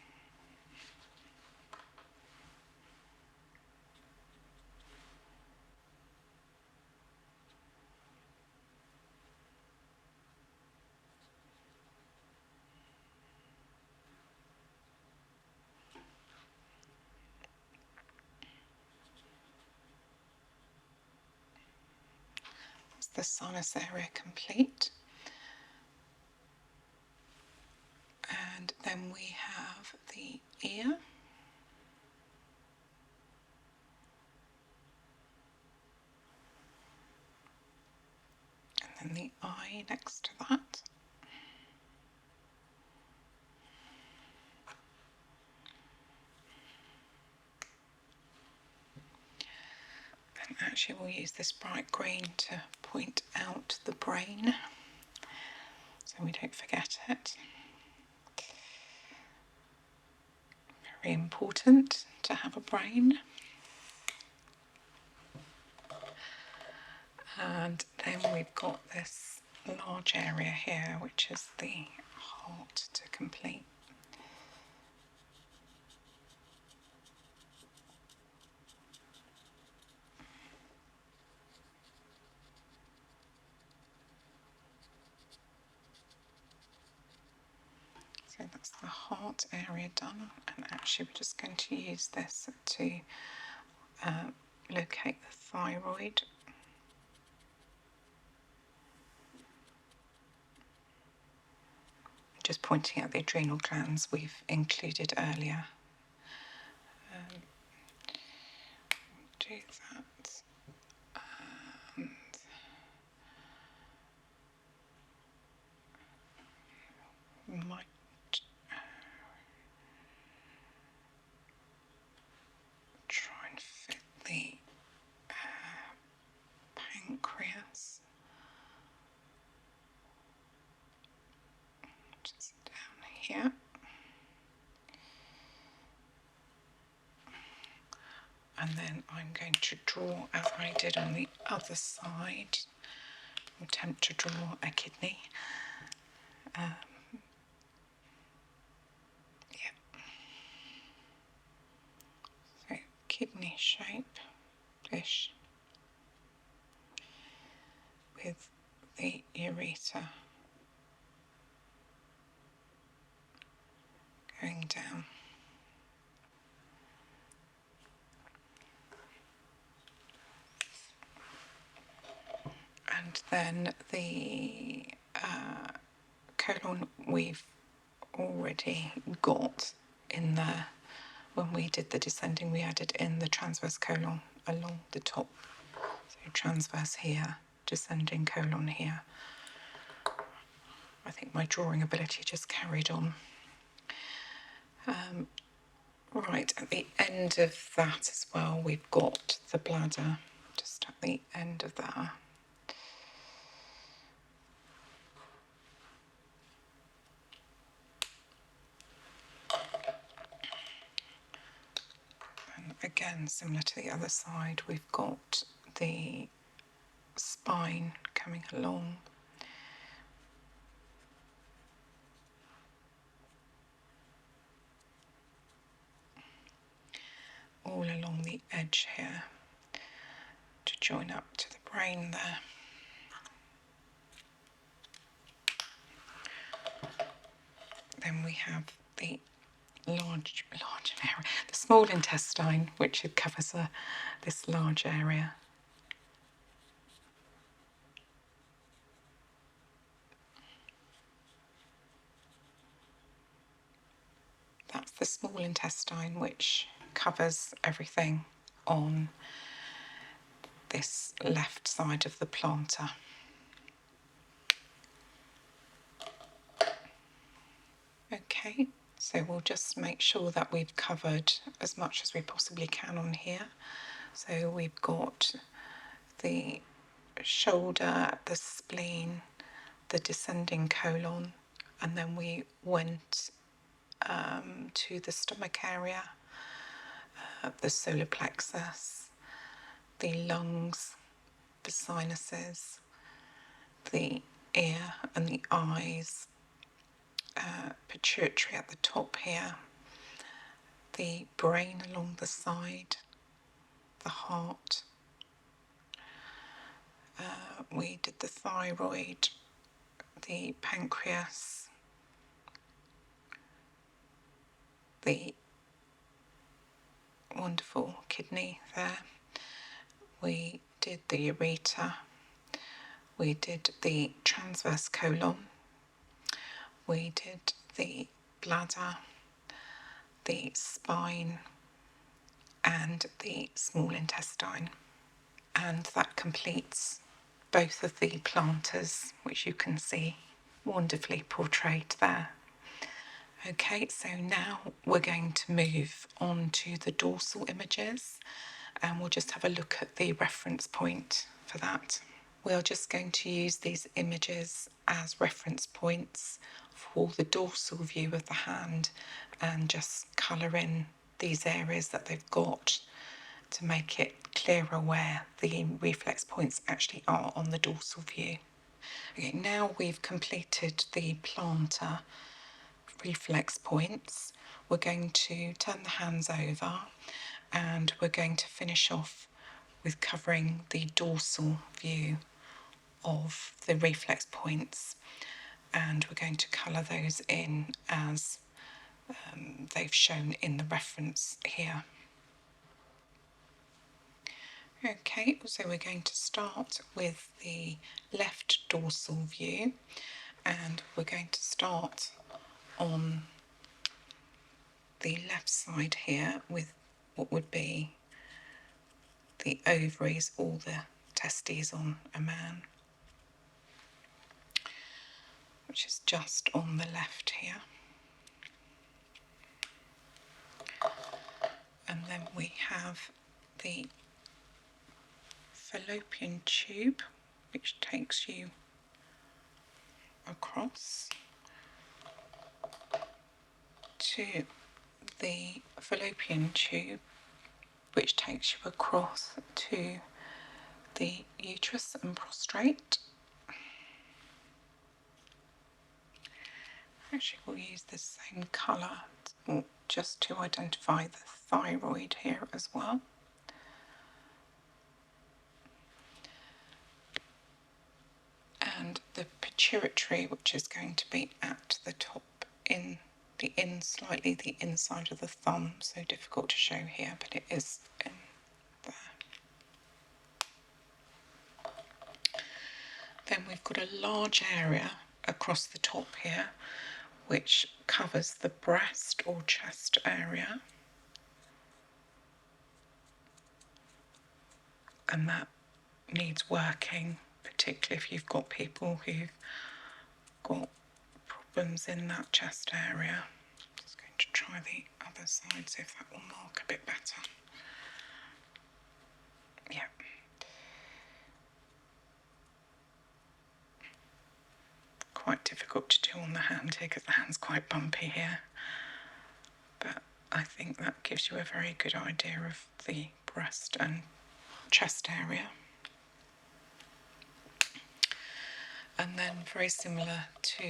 Is the sinus area complete? And then we have the ear. And then the eye next to that. And actually we'll use this bright green to point out the brain so we don't forget it. Very important to have a brain. And then we've got this large area here, which is the heart to complete. So that's the heart area done, and actually we're just going to use this to locate the thyroid. Just pointing out the adrenal glands we've included earlier. Do that. And might try and fit the pancreas just down here. And then I'm going to draw, as I did on the other side, attempt to draw a kidney. So kidney shape-ish with the ureter going down. And then the colon we've already got in there. When we did the descending, we added in the transverse colon along the top. So transverse here, descending colon here. I think my drawing ability just carried on. Right, at the end of that as well, we've got the bladder, just at the end of that. And again, similar to the other side, we've got the spine coming along. All along the edge here to join up to the brain there. Then we have the large area, the small intestine, which covers this large area. That's the small intestine, which covers everything on this left side of the plantar. Okay, so we'll just make sure that we've covered as much as we possibly can on here. So we've got the shoulder, the spleen, the descending colon, and then we went to the stomach area, the solar plexus, the lungs, the sinuses, the ear and the eyes, pituitary at the top here, the brain along the side, the heart. We did the thyroid, the pancreas, the wonderful kidney there. We did the ureter. We did the transverse colon. We did the bladder, the spine, and the small intestine. And that completes both of the planters, which you can see wonderfully portrayed there. Okay, so now we're going to move on to the dorsal images, and we'll just have a look at the reference point for that. We are just going to use these images as reference points for the dorsal view of the hand and just colour in these areas that they've got to make it clearer where the reflex points actually are on the dorsal view. Okay, now we've completed the plantar reflex points, we're going to turn the hands over and we're going to finish off with covering the dorsal view of the reflex points, and we're going to colour those in as they've shown in the reference here. Okay, so we're going to start with the left dorsal view, and we're going to start on the left side here with what would be the ovaries or the testes on a man, which is just on the left here. And then we have the fallopian tube, which takes you across to the fallopian tube, which takes you across to the uterus and prostrate. Actually, we'll use the same colour just to identify the thyroid here as well. And the pituitary, which is going to be at the top in slightly the inside of the thumb, so difficult to show here, but it is in there. Then we've got a large area across the top here, which covers the breast or chest area, and that needs working, particularly if you've got people who've got problems in that chest area. Just going to try the other side, see if that will mark a bit better. Yeah. Quite difficult to do on the hand here because the hand's quite bumpy here. But I think that gives you a very good idea of the breast and chest area. And then very similar to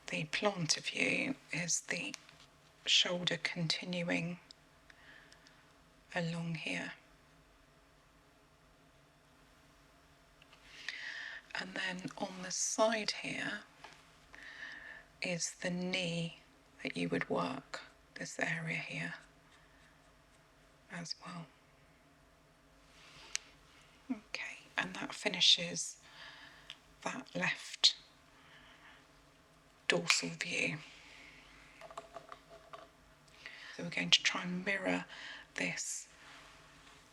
the plantar view is the shoulder continuing along here. And then on the side here is the knee that you would work, this area here as well. Okay, and that finishes that left dorsal view. So we're going to try and mirror this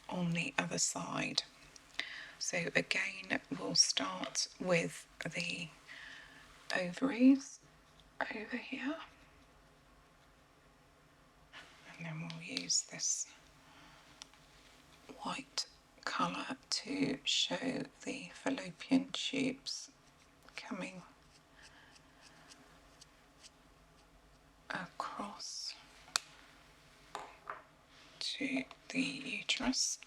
on the other side. So again, we'll start with the ovaries over here, and then we'll use this white colour to show the fallopian tubes coming across to the uterus.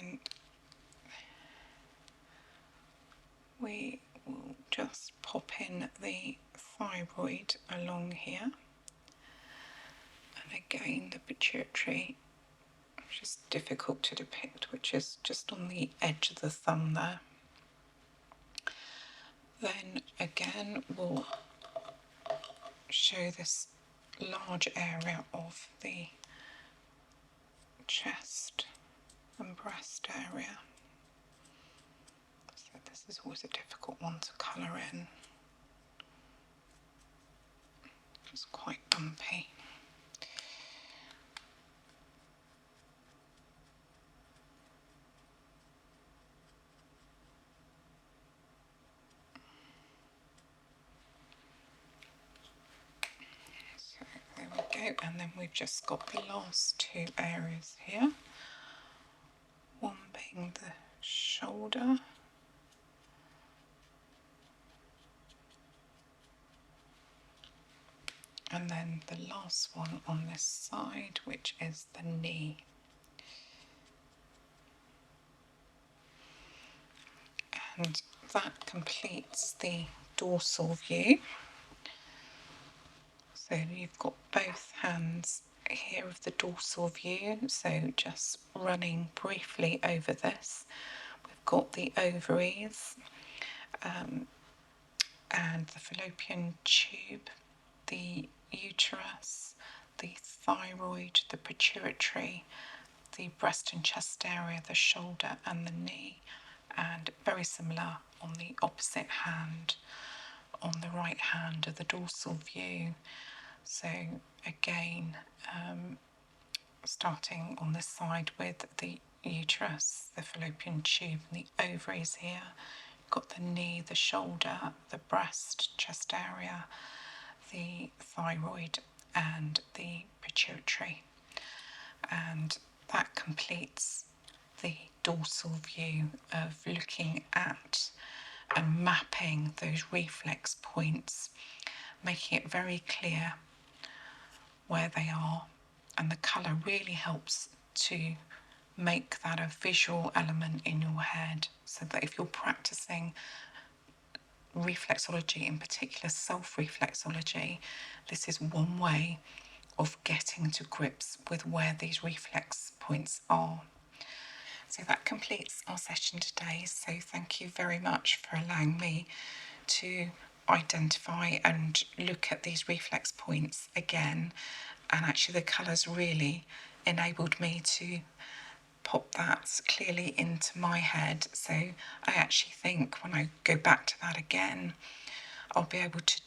then we will just pop in the thyroid along here, and again the pituitary, which is difficult to depict, which is just on the edge of the thumb there. Then again we'll show this large area of the chest and breast area. So this is always a difficult one to colour in. It's quite bumpy. So there we go, and then we've just got the last two areas here. One being the shoulder, and then the last one on this side, which is the knee. And that completes the dorsal view. So you've got both hands here of the dorsal view, so just running briefly over this. We've got the ovaries and the fallopian tube, the uterus, the thyroid, the pituitary, the breast and chest area, the shoulder and the knee, and very similar on the opposite hand, on the right hand of the dorsal view. So again, starting on this side with the uterus, the fallopian tube and the ovaries here. You've got the knee, the shoulder, the breast, chest area, the thyroid and the pituitary. And that completes the dorsal view of looking at and mapping those reflex points, making it very clear where they are, and the colour really helps to make that a visual element in your head, so that if you're practicing reflexology, in particular self-reflexology, this is one way of getting to grips with where these reflex points are. So that completes our session today. So thank you very much for allowing me to identify and look at these reflex points again. And actually the colours really enabled me to pop that clearly into my head. So I actually think when I go back to that again, I'll be able to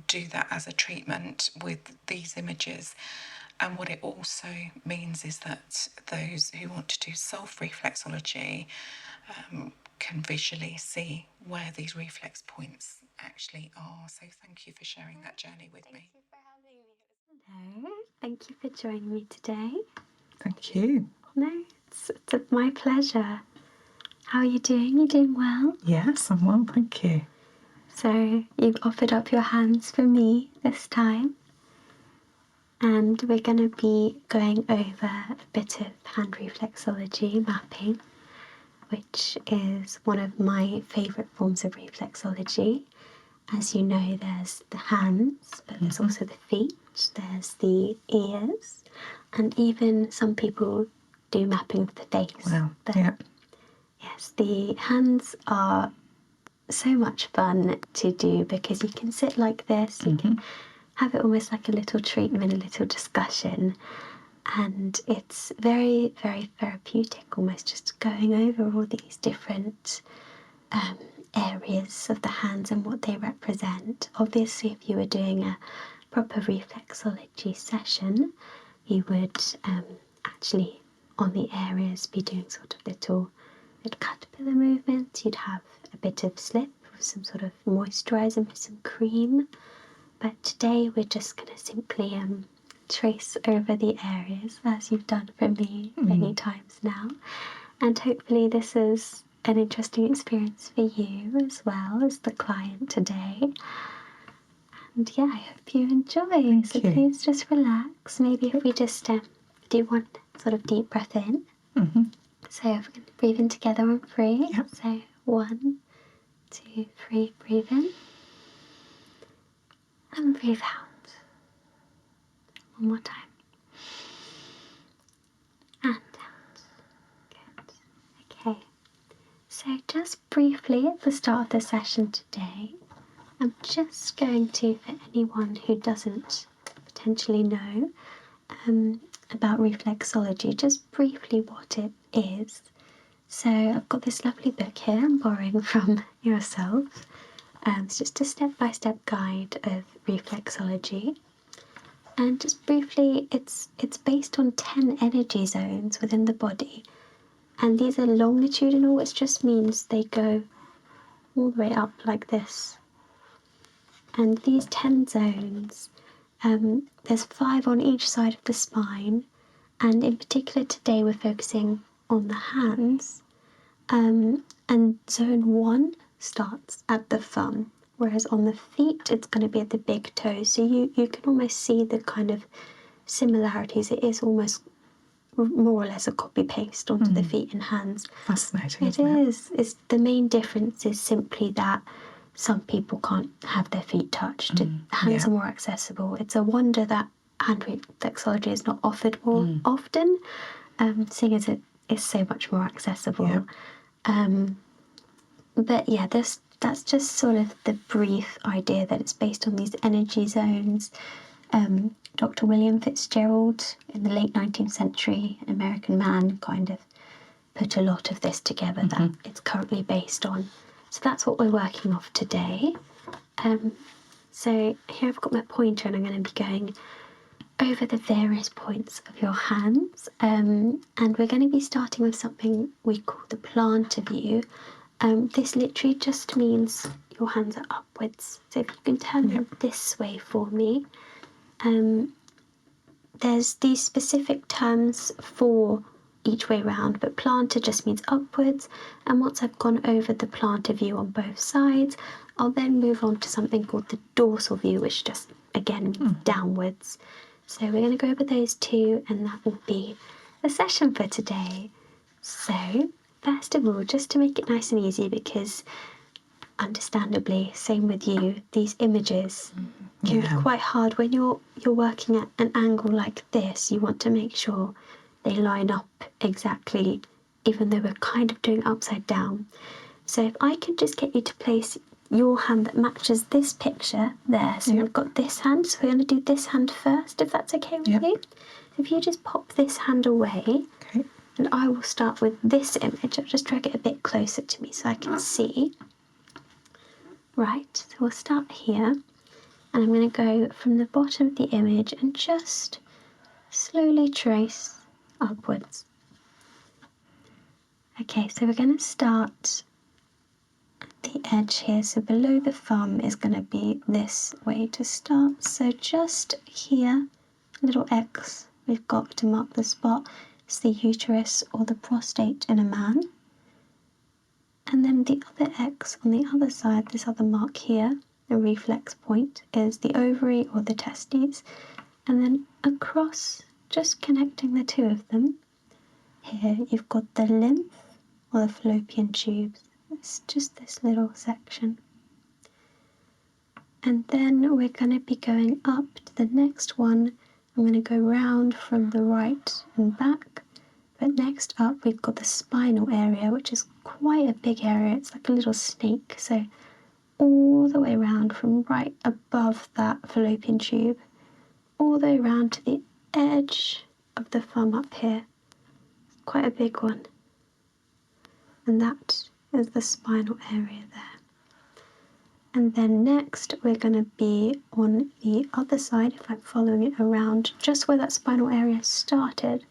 do that as a treatment with these images. And what it also means is that those who want to do self-reflexology can visually see where these reflex points actually are. So thank you for sharing that journey with me. Thank you for having me. Hello, thank you for joining me today. Thank you. No, it's my pleasure. How are you doing? You doing well? Yes, I'm well, thank you. So you've offered up your hands for me this time, and we're going to be going over a bit of hand reflexology mapping, which is one of my favourite forms of reflexology. As you know, there's the hands, but there's also the feet, there's the ears, and even some people do mapping of the face. Wow, yeah. Yes, the hands are so much fun to do because you can sit like this, you can have it almost like a little treatment, a little discussion, and it's very, very therapeutic, almost just going over all these different areas of the hands and what they represent. Obviously, if you were doing a proper reflexology session, you would actually on the areas be doing sort of little caterpillar movements. You'd have a bit of slip with some sort of moisturiser with some cream. But today we're just going to simply trace over the areas as you've done for me many times now. And hopefully this is an interesting experience for you as well as the client today. And yeah, I hope you enjoy. Thank you. Please just relax. Maybe if we just do one sort of deep breath in. So we're going to breathe in together on 3. Yep. So 1, 2, 3, breathe in. And breathe out. One more time. And out. Good. Okay. So just briefly at the start of the session today, I'm just going to, for anyone who doesn't potentially know about reflexology, just briefly what it is. So I've got this lovely book here I'm borrowing from yourself. It's just a step-by-step guide of reflexology. And just briefly, it's based on 10 energy zones within the body. And these are longitudinal, which just means they go all the way up like this. And these 10 zones, there's 5 on each side of the spine. And in particular today we're focusing on the hands. And zone 1 starts at the thumb, whereas on the feet it's going to be at the big toe. So you can almost see the kind of similarities. It is almost more or less a copy-paste onto the feet and hands. Fascinating, It is. It's, the main difference is simply that some people can't have their feet touched. Hands are more accessible. It's a wonder that hand reflexology is not offered more often, seeing as it is so much more accessible. Yeah. But yeah, that's just sort of the brief idea that it's based on these energy zones. Dr. William Fitzgerald, in the late 19th century, American man, kind of put a lot of this together that it's currently based on. So that's what we're working off today. So here I've got my pointer and I'm going to be going over the various points of your hands. And we're going to be starting with something we call the plantar view. This literally just means your hands are upwards. So if you can turn them this way for me. There's these specific terms for each way round, but plantar just means upwards. And once I've gone over the plantar view on both sides, I'll then move on to something called the dorsal view, which just, again, means downwards. So we're going to go over those two, and that will be the session for today. So, first of all, just to make it nice and easy, because understandably, same with you, these images can be quite hard when you're working at an angle like this. You want to make sure they line up exactly, even though we're kind of doing upside down. So if I could just get you to place your hand that matches this picture there. So we've got this hand, so we're going to do this hand first, if that's okay with you. If you just pop this hand away, and I will start with this image. I'll just drag it a bit closer to me so I can see. Right, so we'll start here, and I'm going to go from the bottom of the image and just slowly trace upwards. Okay, so we're going to start at the edge here, so below the thumb is going to be this way to start. So just here, a little X we've got to mark the spot. It's the uterus or the prostate in a man. And then the other X on the other side, this other mark here, the reflex point, is the ovary or the testes. And then across, just connecting the two of them, here you've got the lymph or the fallopian tubes. It's just this little section. And then we're going to be going up to the next one. I'm going to go round from the right and back. But next up we've got the spinal area, which is quite a big area. It's like a little snake. So all the way around from right above that fallopian tube, all the way around to the edge of the thumb up here. Quite a big one. And that is the spinal area there. And then next we're going to be on the other side, if I'm following it around, just where that spinal area started.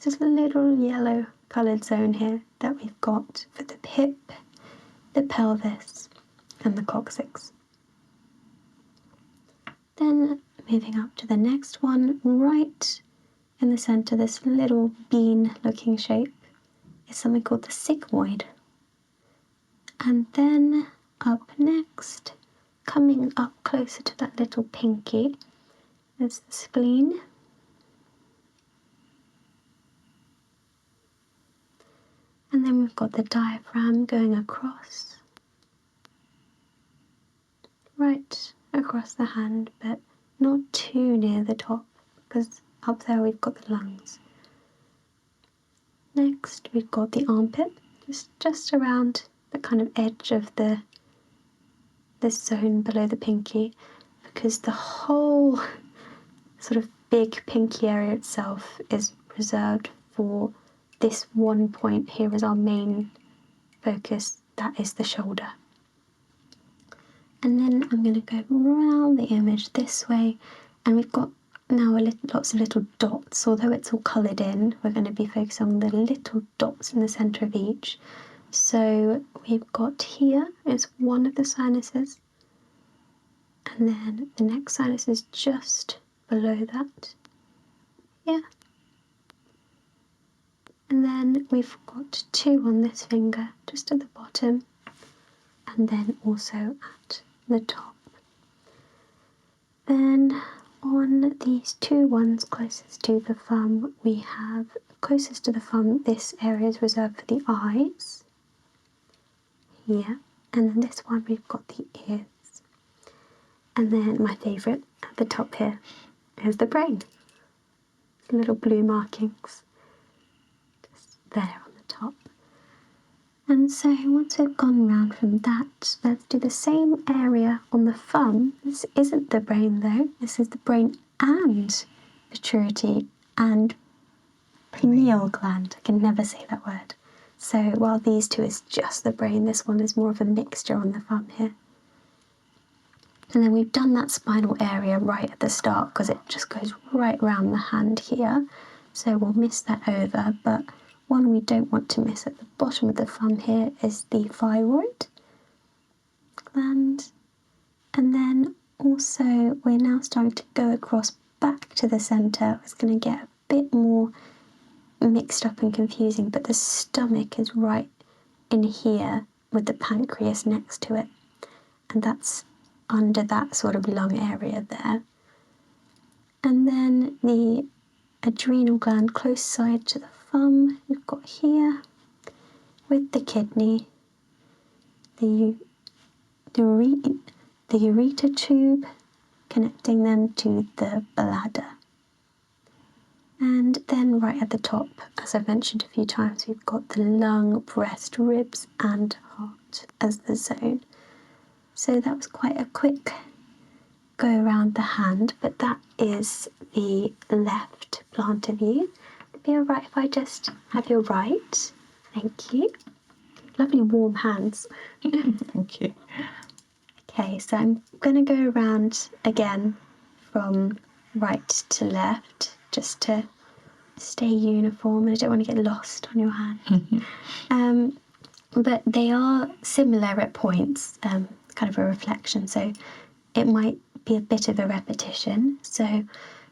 There's a little yellow coloured zone here that we've got for the hip, the pelvis, and the coccyx. Then moving up to the next one, right in the centre, this little bean-looking shape is something called the sigmoid. And then up next, coming up closer to that little pinky, is the spleen. And then we've got the diaphragm going across, right across the hand, but not too near the top, because up there we've got the lungs. Next we've got the armpit, just around the kind of edge of this zone below the pinky, because the whole sort of big pinky area itself is reserved for this one point here as our main focus, that is the shoulder. And then I'm going to go around the image this way, and we've got now lots of little dots. Although it's all coloured in, we're going to be focusing on the little dots in the centre of each. So we've got here is one of the sinuses, and then the next sinus is just below that, yeah. And then we've got two on this finger, just at the bottom, and then also at the top. Then on these two ones closest to the thumb, we have closest to the thumb, this area is reserved for the eyes, here, and then this one we've got the ears. And then my favourite at the top here is the brain. Little blue markings just there on the top. And so once we've gone around from that, let's do the same area on the thumb. This isn't the brain though, this is the brain and pituitary and pineal gland. I can never say that word. So while these two is just the brain, this one is more of a mixture on the thumb here. And then we've done that spinal area right at the start because it just goes right around the hand here. So we'll miss that over, but one we don't want to miss at the bottom of the thumb here is the thyroid gland. And then also we're now starting to go across back to the centre. It's going to get a bit more mixed up and confusing, but the stomach is right in here with the pancreas next to it. And that's under that sort of lung area there. And then the adrenal gland close side to the thumb we've got here with the kidney, the ureter tube connecting them to the bladder. And then right at the top, as I've mentioned a few times, we've got the lung, breast, ribs and heart as the zone. So that was quite a quick go around the hand, but that is the left plantar view. It'd be alright if I just have your right. Thank you. Lovely warm hands. Thank you. Okay, so I'm going to go around again from right to left just to stay uniform, and I don't want to get lost on your hand. But they are similar at points, kind of a reflection, so it might be a bit of a repetition. So if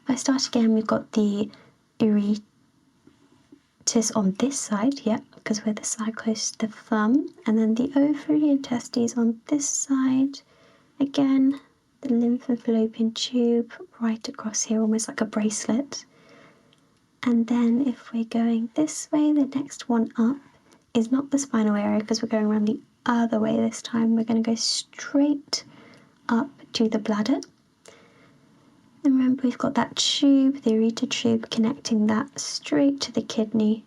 I start again, we've got the ureter on this side, yeah, because we're the side close to the thumb, and then the ovary and testes on this side. Again, the lympho-fallopian tube right across here, almost like a bracelet. And then if we're going this way, the next one up is not the spinal area because we're going around the other way this time. We're going to go straight up to the bladder. And remember, we've got that tube, the ureter tube, connecting that straight to the kidney.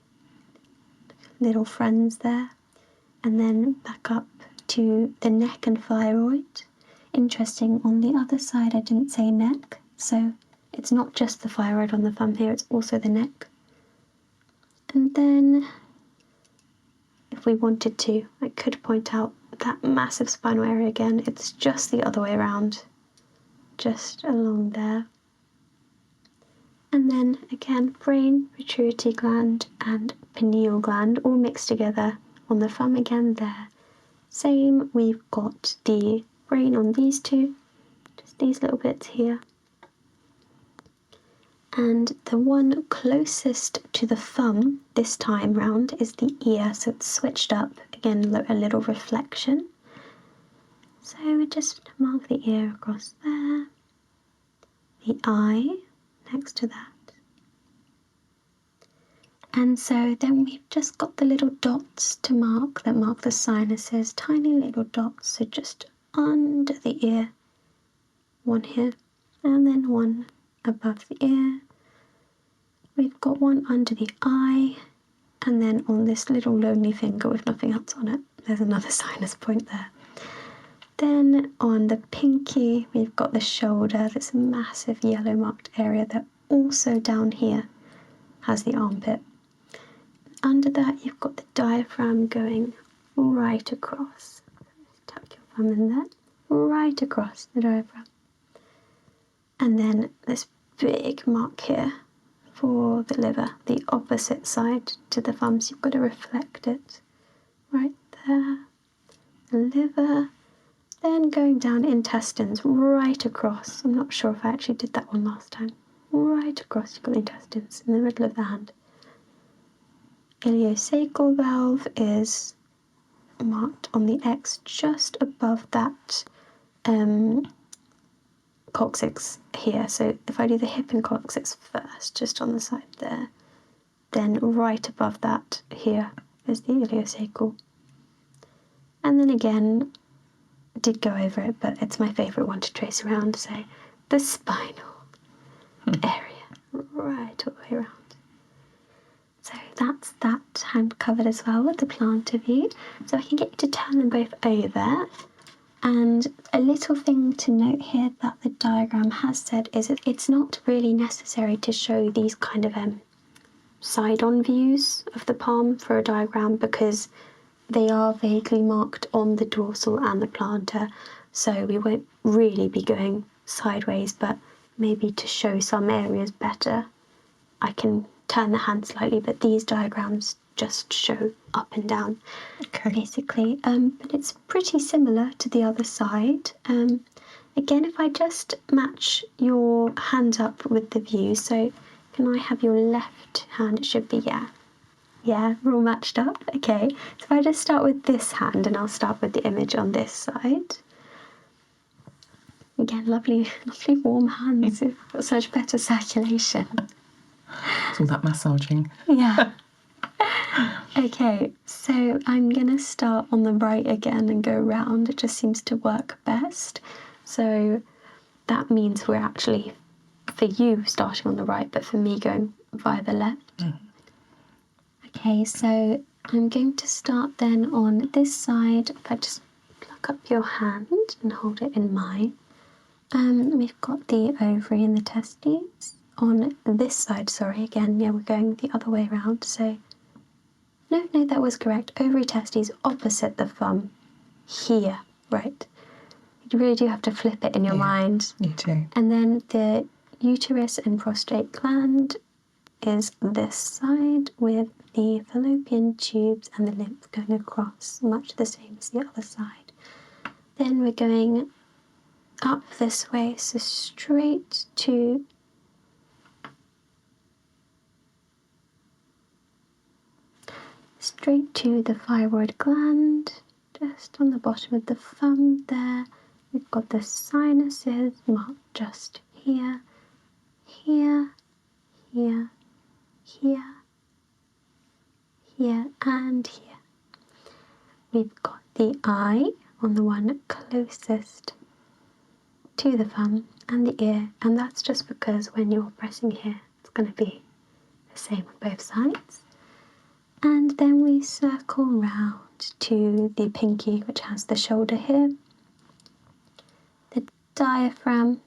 Little friends there. And then back up to the neck and thyroid. Interesting, on the other side I didn't say neck, so it's not just the thyroid on the thumb here, it's also the neck. And then if we wanted to, I could point out that massive spinal area again. It's just the other way around, just along there. And then again, brain, pituitary gland and pineal gland all mixed together on the thumb again there. Same, we've got the brain on these two, just these little bits here. And the one closest to the thumb this time round is the ear, so it's switched up. Again, a little reflection. So we just mark the ear across there, the eye next to that. And so then we've just got the little dots to mark that mark the sinuses, tiny little dots, so just under the ear, one here, and then one above the ear. We've got one under the eye, and then on this little lonely finger with nothing else on it, there's another sinus point there. Then on the pinky, we've got the shoulder, this massive yellow marked area that also down here has the armpit. Under that, you've got the diaphragm going right across. Tuck your thumb in there, right across the diaphragm. And then this big mark here for the liver, the opposite side to the thumb, so you've got to reflect it. Right there, the liver. Then going down intestines, right across. I'm not sure if I actually did that one last time. Right across, you've got the intestines in the middle of the hand. Ileocecal valve is marked on the X just above that coccyx here. So if I do the hip and coccyx first, just on the side there, then right above that here is the ileocecal. And then again, I did go over it, but it's my favourite one to trace around, so the spinal area, right all the way around. So that's that hand covered as well with the plantar view. So I can get you to turn them both over. And a little thing to note here that the diagram has said is that it's not really necessary to show these kind of side-on views of the palm for a diagram, because they are vaguely marked on the dorsal and the plantar, so we won't really be going sideways, but maybe to show some areas better, I can turn the hand slightly, but these diagrams just show up and down, basically. But it's pretty similar to the other side. Again, if I just match your hand up with the view, so can I have your left hand? It should be, yeah, we're all matched up. Okay, so if I just start with this hand, and I'll start with the image on this side. Again, lovely warm hands. You've got such better circulation. It's all that massaging. Yeah. Okay, so I'm going to start on the right again and go round. It just seems to work best. So that means we're actually, for you, starting on the right, but for me, going via the left. Okay, so I'm going to start then on this side. If I just pluck up your hand and hold it in mine. We've got the ovary and the testes. On this side, sorry, again, yeah, we're going the other way around. So, no, that was correct. Ovary, testes, opposite the thumb. Here, right. You really do have to flip it in your mind. You do. And then the uterus and prostate gland is this side with the fallopian tubes and the lymph going across, much the same as the other side. Then we're going up this way, so straight to the thyroid gland, just on the bottom of the thumb there. We've got the sinuses marked just here, here, here, here, here, and here. We've got the eye on the one closest to the thumb and the ear, and that's just because when you're pressing here, it's going to be the same on both sides. And then we circle round to the pinky, which has the shoulder here, the diaphragm,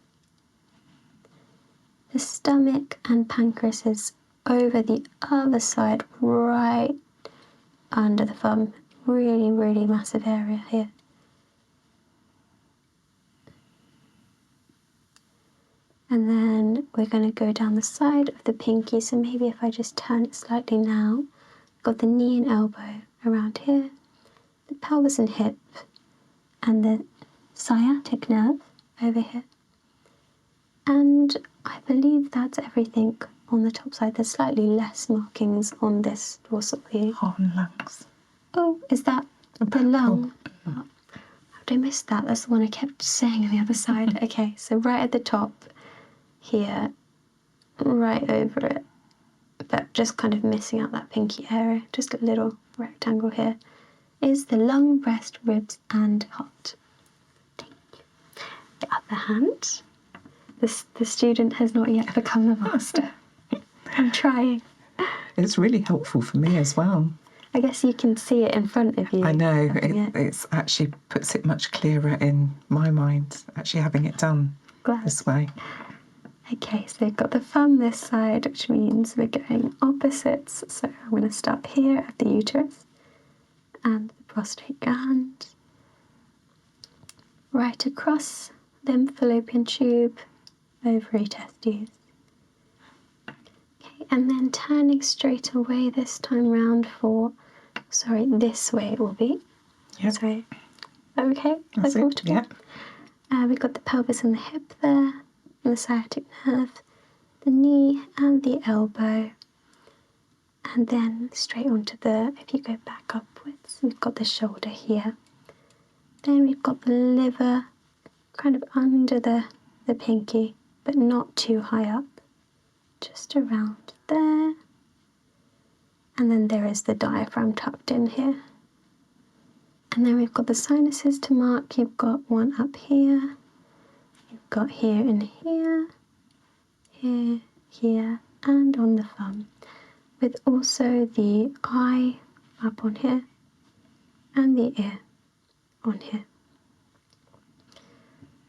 the stomach and pancreas is over the other side, right under the thumb. Really, really massive area here. And then we're going to go down the side of the pinky, so maybe if I just turn it slightly now. Got the knee and elbow around here, the pelvis and hip, and the sciatic nerve over here. And I believe that's everything on the top side. There's slightly less markings on this dorsal view. Heart and lungs. Oh, is that the lung? Oh, how did I miss that? That's the one I kept saying on the other side. Okay, so right at the top here, right over it. but just kind of missing out that pinky area, just a little rectangle here, is the lung, breast, ribs and heart. The other hand, the student has not yet become the master. I'm trying. It's really helpful for me as well. I guess you can see it in front of you. I know, it's actually puts it much clearer in my mind, actually having it done this way. Okay, so we've got the thumb this side, which means we're going opposites. So I'm going to start here at the uterus and the prostate gland, right across lymph, fallopian tube, ovary, testes. Okay, and then turning straight away this time round this way it will be. Yep. Sorry. Okay, that's it. Yep. We've got the pelvis and the hip there, and the sciatic nerve, the knee and the elbow. And then straight onto if you go back upwards, we've got the shoulder here. Then we've got the liver kind of under the pinky, but not too high up, just around there. And then there is the diaphragm tucked in here. And then we've got the sinuses to mark. You've got one up here, you've got here and here, here, here, and on the thumb, with also the eye up on here and the ear on here.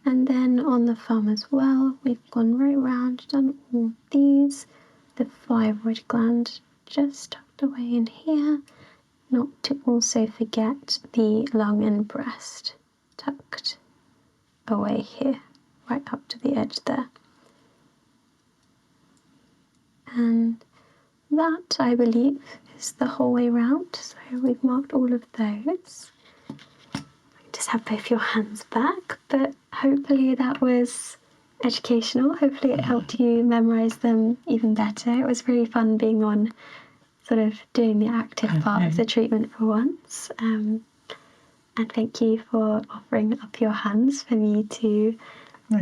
And then on the thumb as well, we've gone right round, done all these, the thyroid gland just tucked away in here, not to also forget the lung and breast tucked away here, right up to the edge there. And that, I believe, is the whole way round. So we've marked all of those. Just have both your hands back, but hopefully that was educational. Hopefully it helped you memorize them even better. It was really fun being on sort of doing the active part of the treatment for once. And thank you for offering up your hands for me to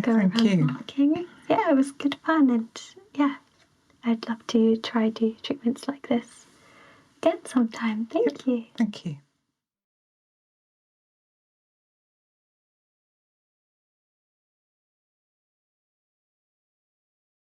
go around marking. Yeah, it was good fun, and yeah, I'd love to try do treatments like this again sometime. Thank you. Thank you.